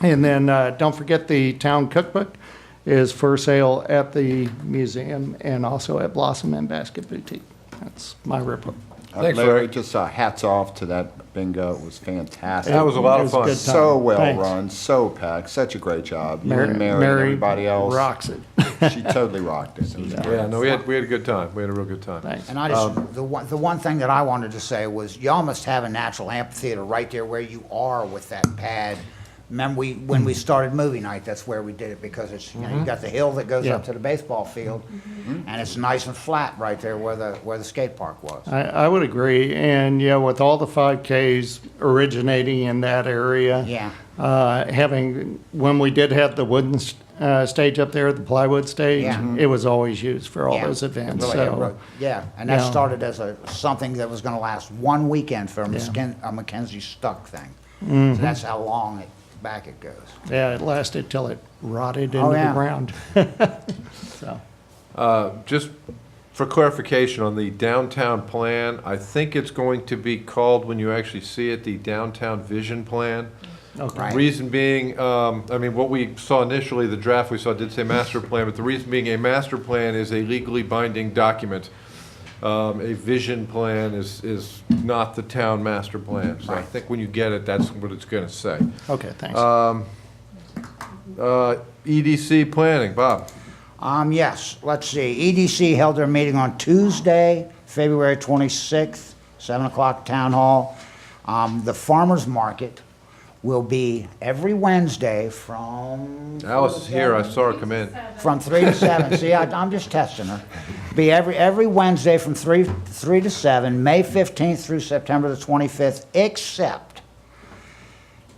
And then don't forget the town cookbook is for sale at the museum and also at Blossom and Basket Boutique. That's my report. Thanks, Larry, Larry. just hats off to that bingo. It was fantastic. That was a lot of fun. It was a good time. So well Thanks. run, so packed, such a great job. You Mary, and Mary and everybody else. rocks it. She totally rocked it. It was great. Yeah, no, we had a good time. We had a real good time. Thanks. And I just, the one thing that I wanted to say was, y'all must have a natural amphitheater right there where you are with that pad. Remember when we started movie night, that's where we did it, because it's, you know, you got the hill that goes Yeah. up to the baseball field, and it's nice and flat right there where the skate park was. I would agree. And, yeah, with all the 5Ks originating in that area. Yeah. When we did have the wooden stage up there, the plywood stage, Yeah. it was always used for all Yeah. those events. Really, So, yeah, and that Yeah. started as something that was gonna last one weekend for a Mackenzie Stuck thing. So that's how long back it goes. yeah, it lasted till it rotted Oh, into yeah. the ground. So, Just for clarification on the downtown plan, I think it's going to be called, when you actually see it, the Downtown Vision Plan. okay. Right. Reason being, I mean, what we saw initially, the draft we saw did say master plan, but the reason being, a master plan is a legally binding document. A vision plan is not the town master plan. So I think when you get it, that's what it's gonna say. Okay, thanks. EDC planning, Bob. Yes, let's see, EDC held their meeting on Tuesday, February 26th, 7 o'clock, Town Hall. The farmer's market will be every Wednesday from... Alice is here, I saw her come in. From 3 to 7. See, I'm just testing her. Be every Wednesday from 3 to 7, May 15th through September the 25th, except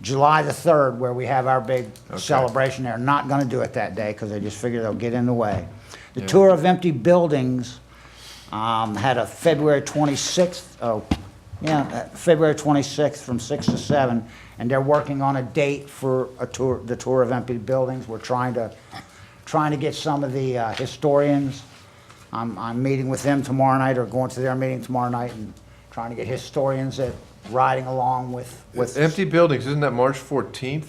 July the 3rd, where we have our big celebration. They're not going to do it that day because they just figure they'll get in the way. The tour of empty buildings had a February 26th, February 26th from 6 to 7, and they're working on a date for the tour of empty buildings. We're trying to get some of the historians. I'm meeting with them tomorrow night, or going to their meeting tomorrow night, and trying to get historians that riding along with Empty buildings, isn't that March 14th?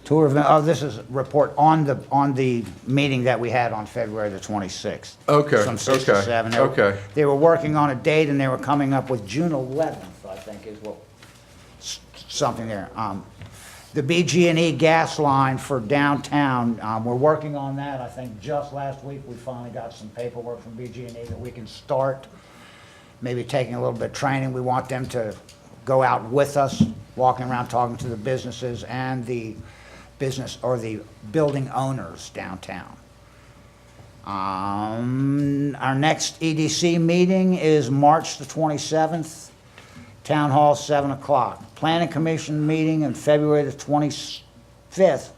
tour of, this is a report on the meeting that we had on February the 26th. Okay, From 6 to okay, 7. They were working on a date, and they were coming up with June 11th, I think, is what, something there. The BG&E gas line for downtown, we're working on that. I think just last week, we finally got some paperwork from BG&E that we can start, maybe taking a little bit of training. We want them to go out with us, walking around talking to the businesses and the business or the building owners downtown. Our next EDC meeting is March the 27th, Town Hall, 7 o'clock. Planning Commission meeting in February the 25th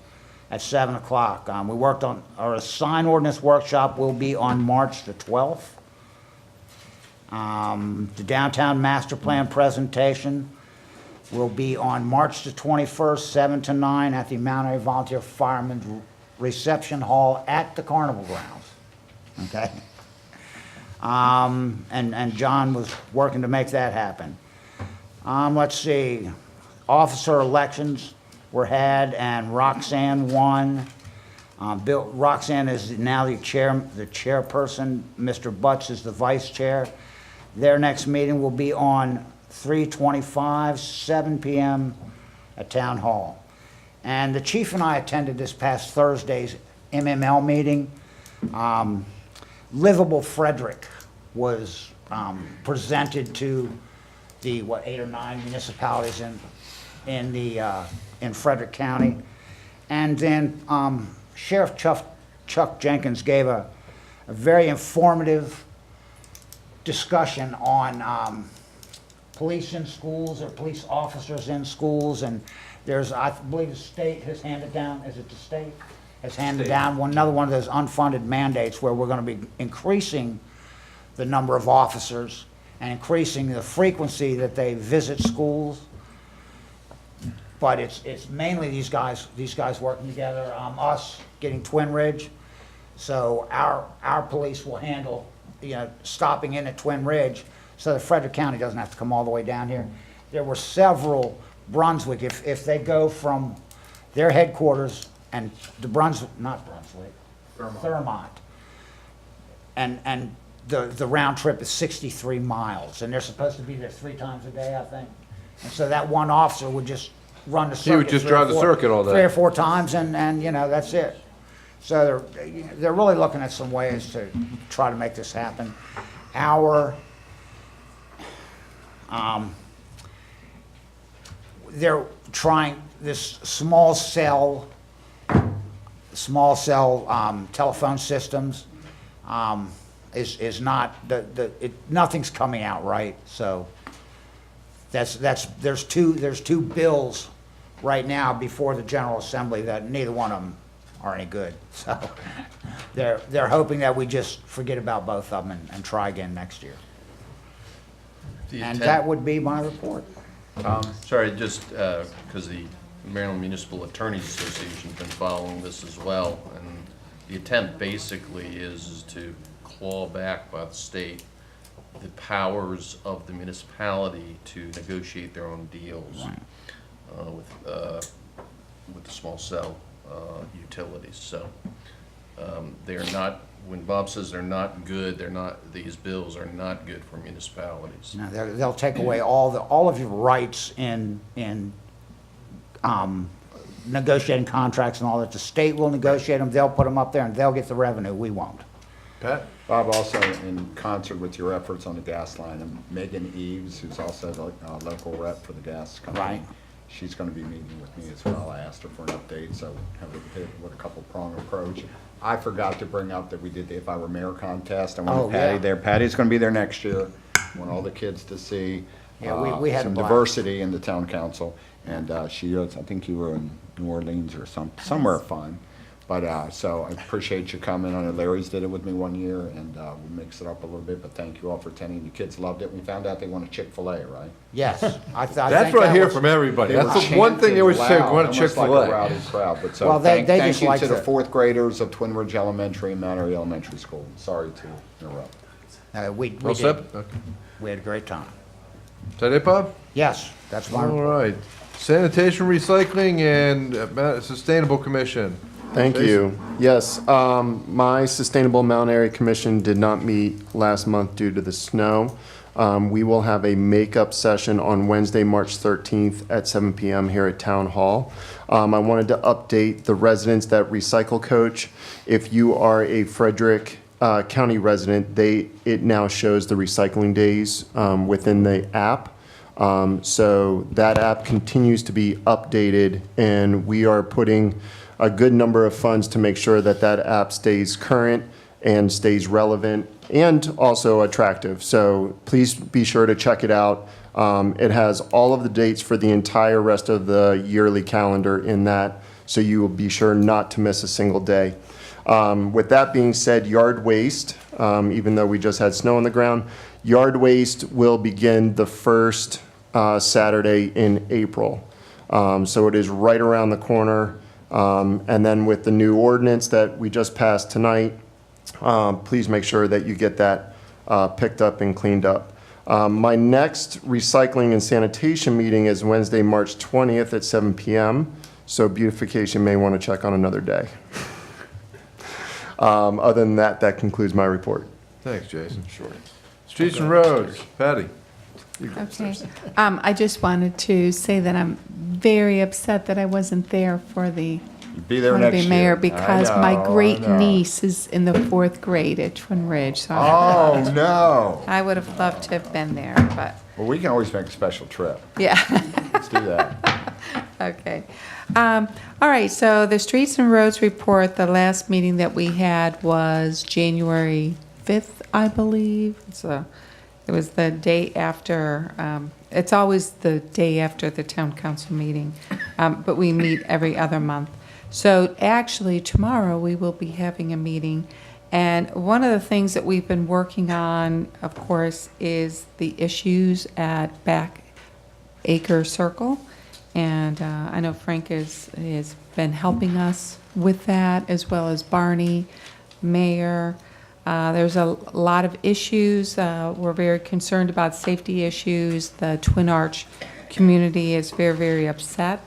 at 7 o'clock. We worked on, our sign ordinance workshop will be on March the 12th. The downtown master plan presentation will be on March the 21st, 7 to 9 at the Mount Airy Volunteer Firemen's Reception Hall at the Carnival Grounds. Okay? And John was working to make that happen. Let's see. Officer elections were had, and Roxanne won. Roxanne is now the chairperson. Mr. Butts is the vice chair. Their next meeting will be on 3/25, 7 p.m. at Town Hall. And the chief and I attended this past Thursday's MML meeting. Livable Frederick was presented to the 8 or 9 municipalities in Frederick County, and then Sheriff Chuck Jenkins gave a very informative discussion on police in schools, or police officers in schools, and there's, I believe the state has handed down, is it the state? Has handed down another one of those unfunded mandates where we're going to be increasing the number of officers and increasing the frequency that they visit schools. But it's mainly these guys working together, us getting Twin Ridge. So our police will handle, stopping in at Twin Ridge, so that Frederick County doesn't have to come all the way down here. There were several, Brunswick, if they go from their headquarters and the Thurmont, and the round trip is 63 miles, and they're supposed to be there 3 times a day, I think. And so that one officer would just run the circuit. He would just drive the circuit all day. 3 or 4 times, and that's it. So they're really looking at some ways to try to make this happen. They're trying this small cell telephone systems is not nothing's coming out right. So there's two bills right now before the General Assembly that neither one of them are any good. So they're hoping that we just forget about both of them and try again next year. And that would be my report. Sorry, just because the Maryland Municipal Attorneys Association has been following this as well, and the attempt basically is to claw back by the state the powers of the municipality to negotiate their own deals with the small cell utilities. So they are not. When Bob says they're not good, these bills are not good for municipalities. No, they'll take away all of your rights in negotiating contracts and all that. The state will negotiate them, they'll put them up there, and they'll get the revenue, we won't. Pat? Bob, also in concert with your efforts on the gas line, and Megan Eves, who's also the local rep for the gas company. Right. She's going to be meeting with me as well. I asked her for an update, so have with a couple prong approach. I forgot to bring up that we did the If I Were Mayor contest. I Oh, wanted Patty yeah. there. Patty's going to be there next year. I want all the kids to see Yeah, we had a some blast. diversity in the town council. And she was, I think you were in New Orleans or somewhere fun. But, so I appreciate you coming. I know Larry's did it with me one year, and we'll mix it up a little bit, but thank you all for attending. The kids loved it. We found out they want a Chick-fil-A, right? Yes. That's what I hear from everybody. They That's were the one thing they always say, chanting going loud, to almost like a Chick-fil-A. rowdy crowd. But so Well, they thank just you like to the the- fourth graders of Twin Ridge Elementary and Mount Airy Elementary School. Sorry to interrupt. We All did. set? Okay. We had a great time. Is that it, Bob? Yes, that's my All report. right. Sanitation, Recycling, and Sustainable Commission. Thank Jason? you. Yes, my Sustainable Mount Airy Commission did not meet last month due to the snow. We will have a makeup session on Wednesday, March 13th at 7 p.m. here at Town Hall. I wanted to update the residents that Recycle Coach. If you are a Frederick County resident, it now shows the recycling days within the app. So that app continues to be updated, and we are putting a good number of funds to make sure that that app stays current and stays relevant and also attractive. So please be sure to check it out. It has all of the dates for the entire rest of the yearly calendar in that, so you will be sure not to miss a single day. With that being said, yard waste, even though we just had snow on the ground, yard waste will begin the first Saturday in April. So it is right around the corner. And then with the new ordinance that we just passed tonight, please make sure that you get that picked up and cleaned up. My next recycling and sanitation meeting is Wednesday, March 20th at 7 p.m. So beautification may want to check on another day. Other than that, that concludes my report. Thanks, Jason. Sure. Streets and Roads, Patty. Okay. I just wanted to say that I'm very upset that I wasn't there for the Be there wanna next be mayor year. because I know, my great I know. niece is in the 4th grade at Twin Ridge. So Oh, no. I would have loved to have been there, but Well, we can always make a special trip. yeah. Let's do that. Okay. All right, so the Streets and Roads report, the last meeting that we had was January 5th, I believe. It was the day after, it's always the day after the town council meeting, but we meet every other month. So actually, tomorrow, we will be having a meeting. And one of the things that we've been working on, of course, is the issues at Back Acre Circle. And I know Frank has been helping us with that, as well as Barney, Mayor. There's a lot of issues. We're very concerned about safety issues. The Twin Arch community is very, very upset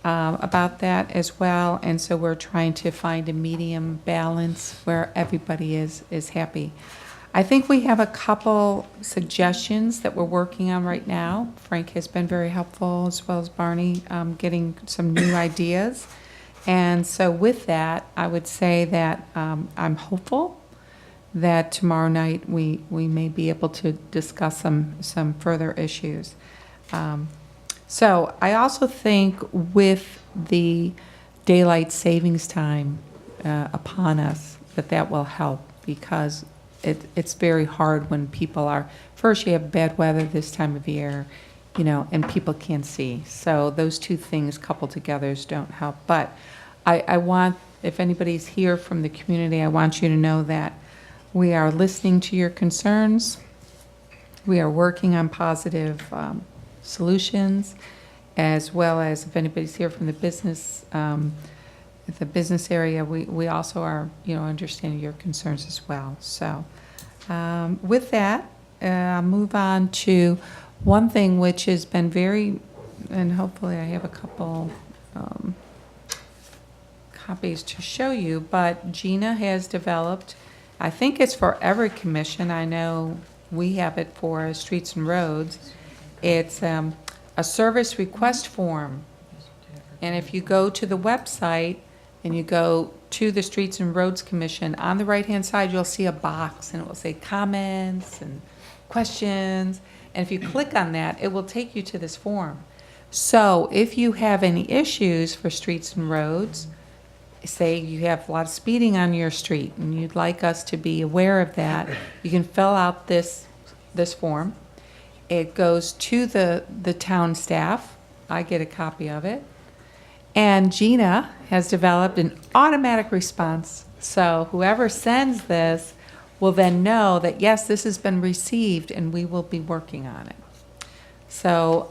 about that as well. And so we're trying to find a medium balance where everybody is happy. I think we have a couple suggestions that we're working on right now. Frank has been very helpful, as well as Barney, getting some new ideas. And so with that, I would say that I'm hopeful that tomorrow night we may be able to discuss some further issues. So I also think with the daylight savings time upon us, that will help, because it's very hard when people are, first you have bad weather this time of year, and people can't see. So those two things coupled together don't help. But I want, if anybody's here from the community, I want you to know that we are listening to your concerns. We are working on positive solutions, as well as if anybody's here from the business area, we also are, understanding your concerns as well. So with that, I'll move on to one thing which has been very, and hopefully I have a couple copies to show you, but Gina has developed, I think it's for every commission. I know we have it for Streets and Roads. It's a service request form. And if you go to the website, and you go to the Streets and Roads Commission, on the right-hand side, you'll see a box, and it will say comments and questions. And if you click on that, it will take you to this form. So if you have any issues for streets and roads, say you have a lot of speeding on your street and you'd like us to be aware of that, you can fill out this form. It goes to the town staff. I get a copy of it. And Gina has developed an automatic response. So whoever sends this will then know that, yes, this has been received and we will be working on it. So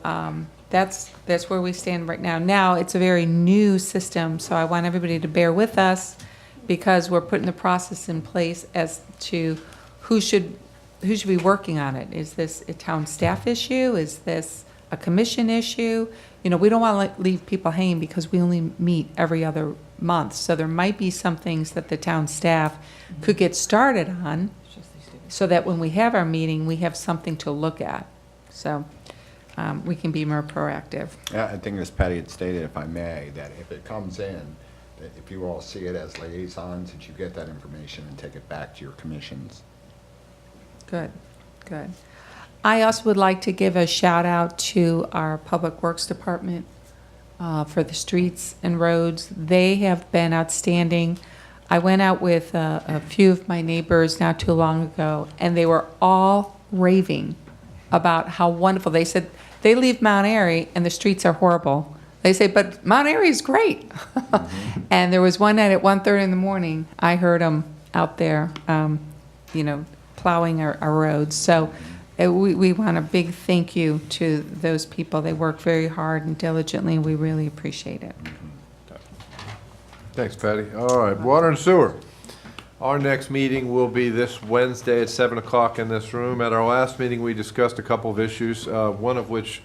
that's where we stand right now. Now, it's a very new system, so I want everybody to bear with us because we're putting the process in place as to who should be working on it. Is this a town staff issue? Is this a commission issue? You know, we don't want to leave people hanging because we only meet every other month. So there might be some things that the town staff could get started on so that when we have our meeting, we have something to look at. So we can be more proactive. Yeah, I think as Patty had stated, if I may, that if it comes in, that if you all see it as liaisons, that you get that information and take it back to your commissions. Good, good. I also would like to give a shout out to our Public Works Department for the streets and roads. They have been outstanding. I went out with a few of my neighbors not too long ago, and they were all raving about how wonderful. They said they leave Mount Airy and the streets are horrible. They say, but Mount Airy is great. And there was one night at 1:30 in the morning, I heard them out there, plowing our roads. So we want a big thank you to those people. They work very hard and diligently, and we really appreciate it. Thanks, Patty. All right, water and sewer. Our next meeting will be this Wednesday at 7 o'clock in this room. At our last meeting, we discussed a couple of issues, one of which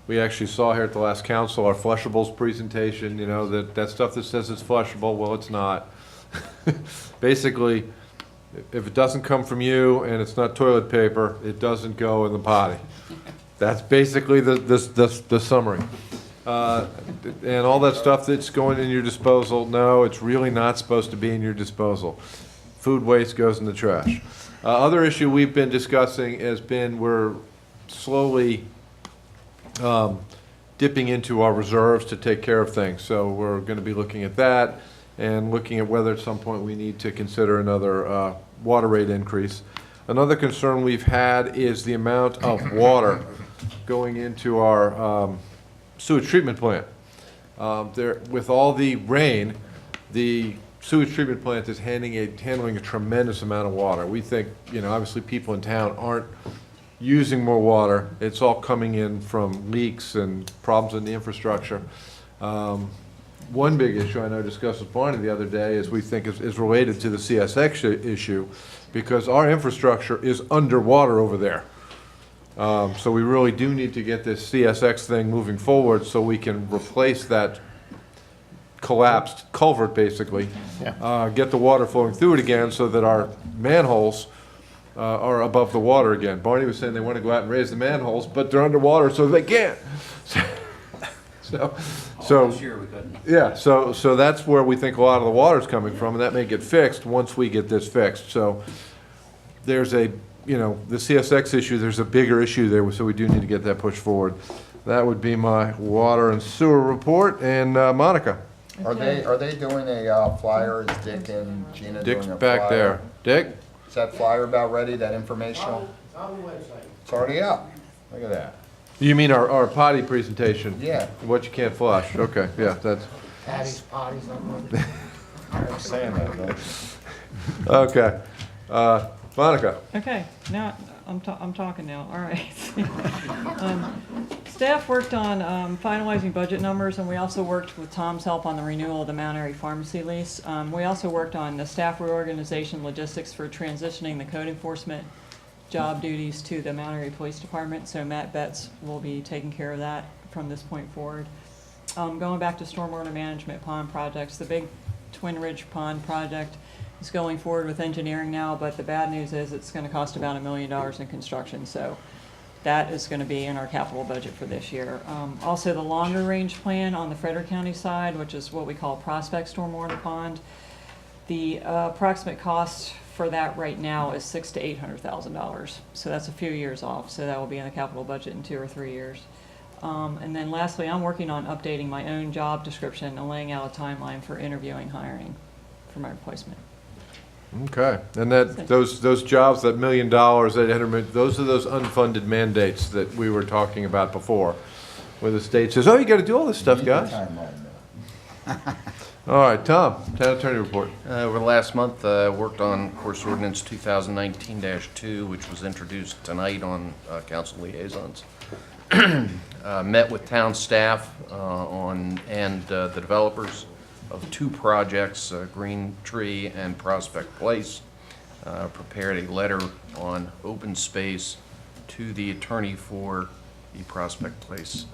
we actually saw here at the last council, our flushables presentation, that stuff that says it's flushable, well, it's not. Basically, if it doesn't come from you and it's not toilet paper, it doesn't go in the potty. That's basically the summary. And all that stuff that's going in your disposal, no, it's really not supposed to be in your disposal. Food waste goes in the trash. Other issue we've been discussing has been we're slowly dipping into our reserves to take care of things. So we're going to be looking at that and looking at whether at some point we need to consider another water rate increase. Another concern we've had is the amount of water going into our sewage treatment plant. With all the rain, the sewage treatment plant is handling a tremendous amount of water. We think, obviously people in town aren't using more water. It's all coming in from leaks and problems in the infrastructure. One big issue I know I discussed with Barney the other day is we think is related to the CSX issue because our infrastructure is underwater over there. So we really do need to get this CSX thing moving forward so we can replace that collapsed culvert, basically. Yeah. Get the water flowing through it again so that our manholes are above the water again. Barney was saying they want to go out and raise the manholes, but they're underwater, so they can't. Last year we couldn't. Yeah, so that's where we think a lot of the water's coming from, and that may get fixed once we get this fixed. So there's the CSX issue, there's a bigger issue there, so we do need to get that pushed forward. That would be my water and sewer report. And Monica? Are they doing a flyer? Is Dick and Gina doing a flyer? Dick's back there. Dick? Is that flyer about ready, that informational? It's already up. Look at that. You mean our potty presentation? Yeah. What you can't flush. Okay, yeah, that's. Patty's potty's I'm saying that, though. Okay. Monica? Okay, now I'm talking now, all right. Staff worked on finalizing budget numbers, and we also worked with Tom's help on the renewal of the Mount Airy pharmacy lease. We also worked on the staff reorganization logistics for transitioning the code enforcement job duties to the Mount Airy Police Department, so Matt Betts will be taking care of that from this point forward. Going back to stormwater management pond projects, the big Twin Ridge Pond project is going forward with engineering now, but the bad news is it's going to cost about $1 million in construction, so that is going to be in our capital budget for this year. Also, the longer range plan on the Frederick County side, which is what we call Prospect Stormwater Pond, the approximate cost for that right now is $600,000 to $800,000. So that's a few years off. So that will be in the capital budget in 2 or 3 years. And then lastly, I'm working on updating my own job description and laying out a timeline for interviewing, hiring for my replacement. Okay, and those jobs, that $1 million, that 800 million, those are those unfunded mandates that we were talking about before, where the state says, oh, you gotta do all this stuff, guys. All right, Tom, Town Attorney report. Over the last month, worked on, of course, ordinance 2019-2, which was introduced tonight on council liaisons. Met with town staff and the developers of 2 projects, Green Tree and Prospect Place. Prepared a letter on open space to the attorney for the Prospect Place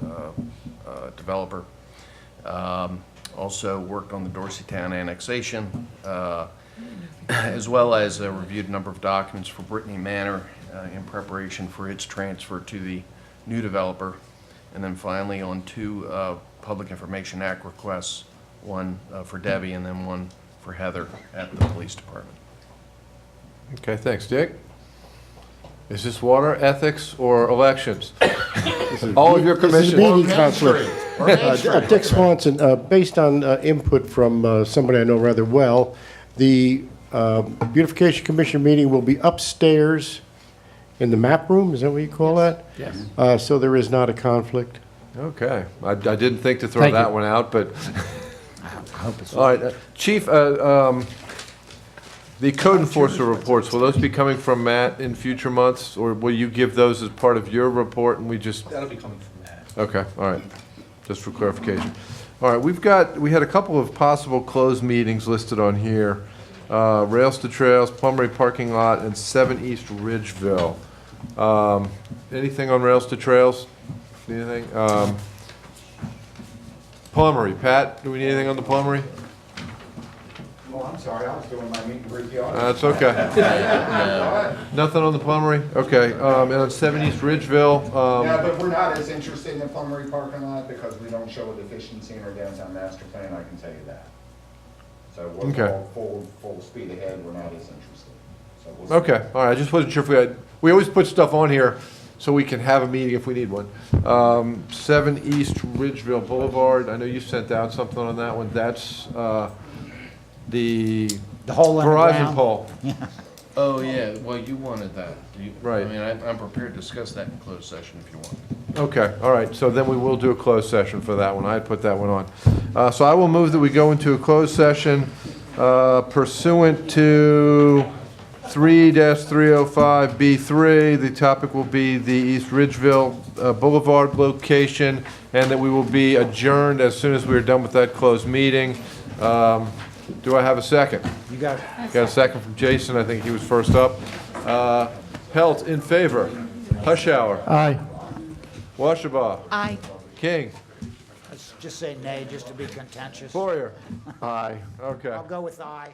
developer. Also worked on the Dorseytown annexation, as well as reviewed a number of documents for Brittany Manor in preparation for its transfer to the new developer. And then finally on 2 Public Information Act requests, one for Debbie and then one for Heather at the police department. Okay, thanks. Dick? Is this water, ethics, or elections? All of your commissions. Meeting conflict. Dick Swanson, based on input from somebody I know rather well, the Beautification Commission meeting will be upstairs in the map room, is that what you call that? Yes. So there is not a conflict? Okay, I didn't think to throw Thank that you. one out, but, I hope it's. all right. Chief, the code enforcer reports, will those be coming from Matt in future months, or will you give those as part of your report and we just? That'll be coming from Matt. Okay, all right, just for clarification. All right, we had a couple of possible closed meetings listed on here. Rails to Trails, Plummery Parking Lot, and 7 East Ridgeville. Anything on Rails to Trails? Anything? Plummery, Pat, do we need anything on the Plummery? Oh, I'm sorry, I was doing my meet and greet the That's okay. Nothing on the Plummery? Okay, and on 7 East Ridgeville, Yeah, but we're not as interested in the Plummery parking lot because we don't show a deficiency in our downtown master plan, I can tell you that. So we're Okay. full speed ahead, we're not as interested. So we'll see. okay, all right, I just wasn't sure if we always put stuff on here so we can have a meeting if we need one. 7 East Ridgeville Boulevard, I know you sent out something on that one. That's the hole in the Verizon ground. pole. Oh, yeah, well, you wanted that. Right. I mean, I'm prepared to discuss that in closed session if you want. Okay, all right, so then we will do a closed session for that one. I had put that one on. So I will move that we go into a closed session pursuant to 3-305B3. The topic will be the East Ridgeville Boulevard location, and that we will be adjourned as soon as we are done with that closed meeting. Do I have a second? You got it. Got a second from Jason, I think he was first up. Helt, in favor. Hushhour. Aye. Washabaugh. Aye. King. Let's just say nay, just to be contentious. Boyer. Aye. Okay. I'll go with aye.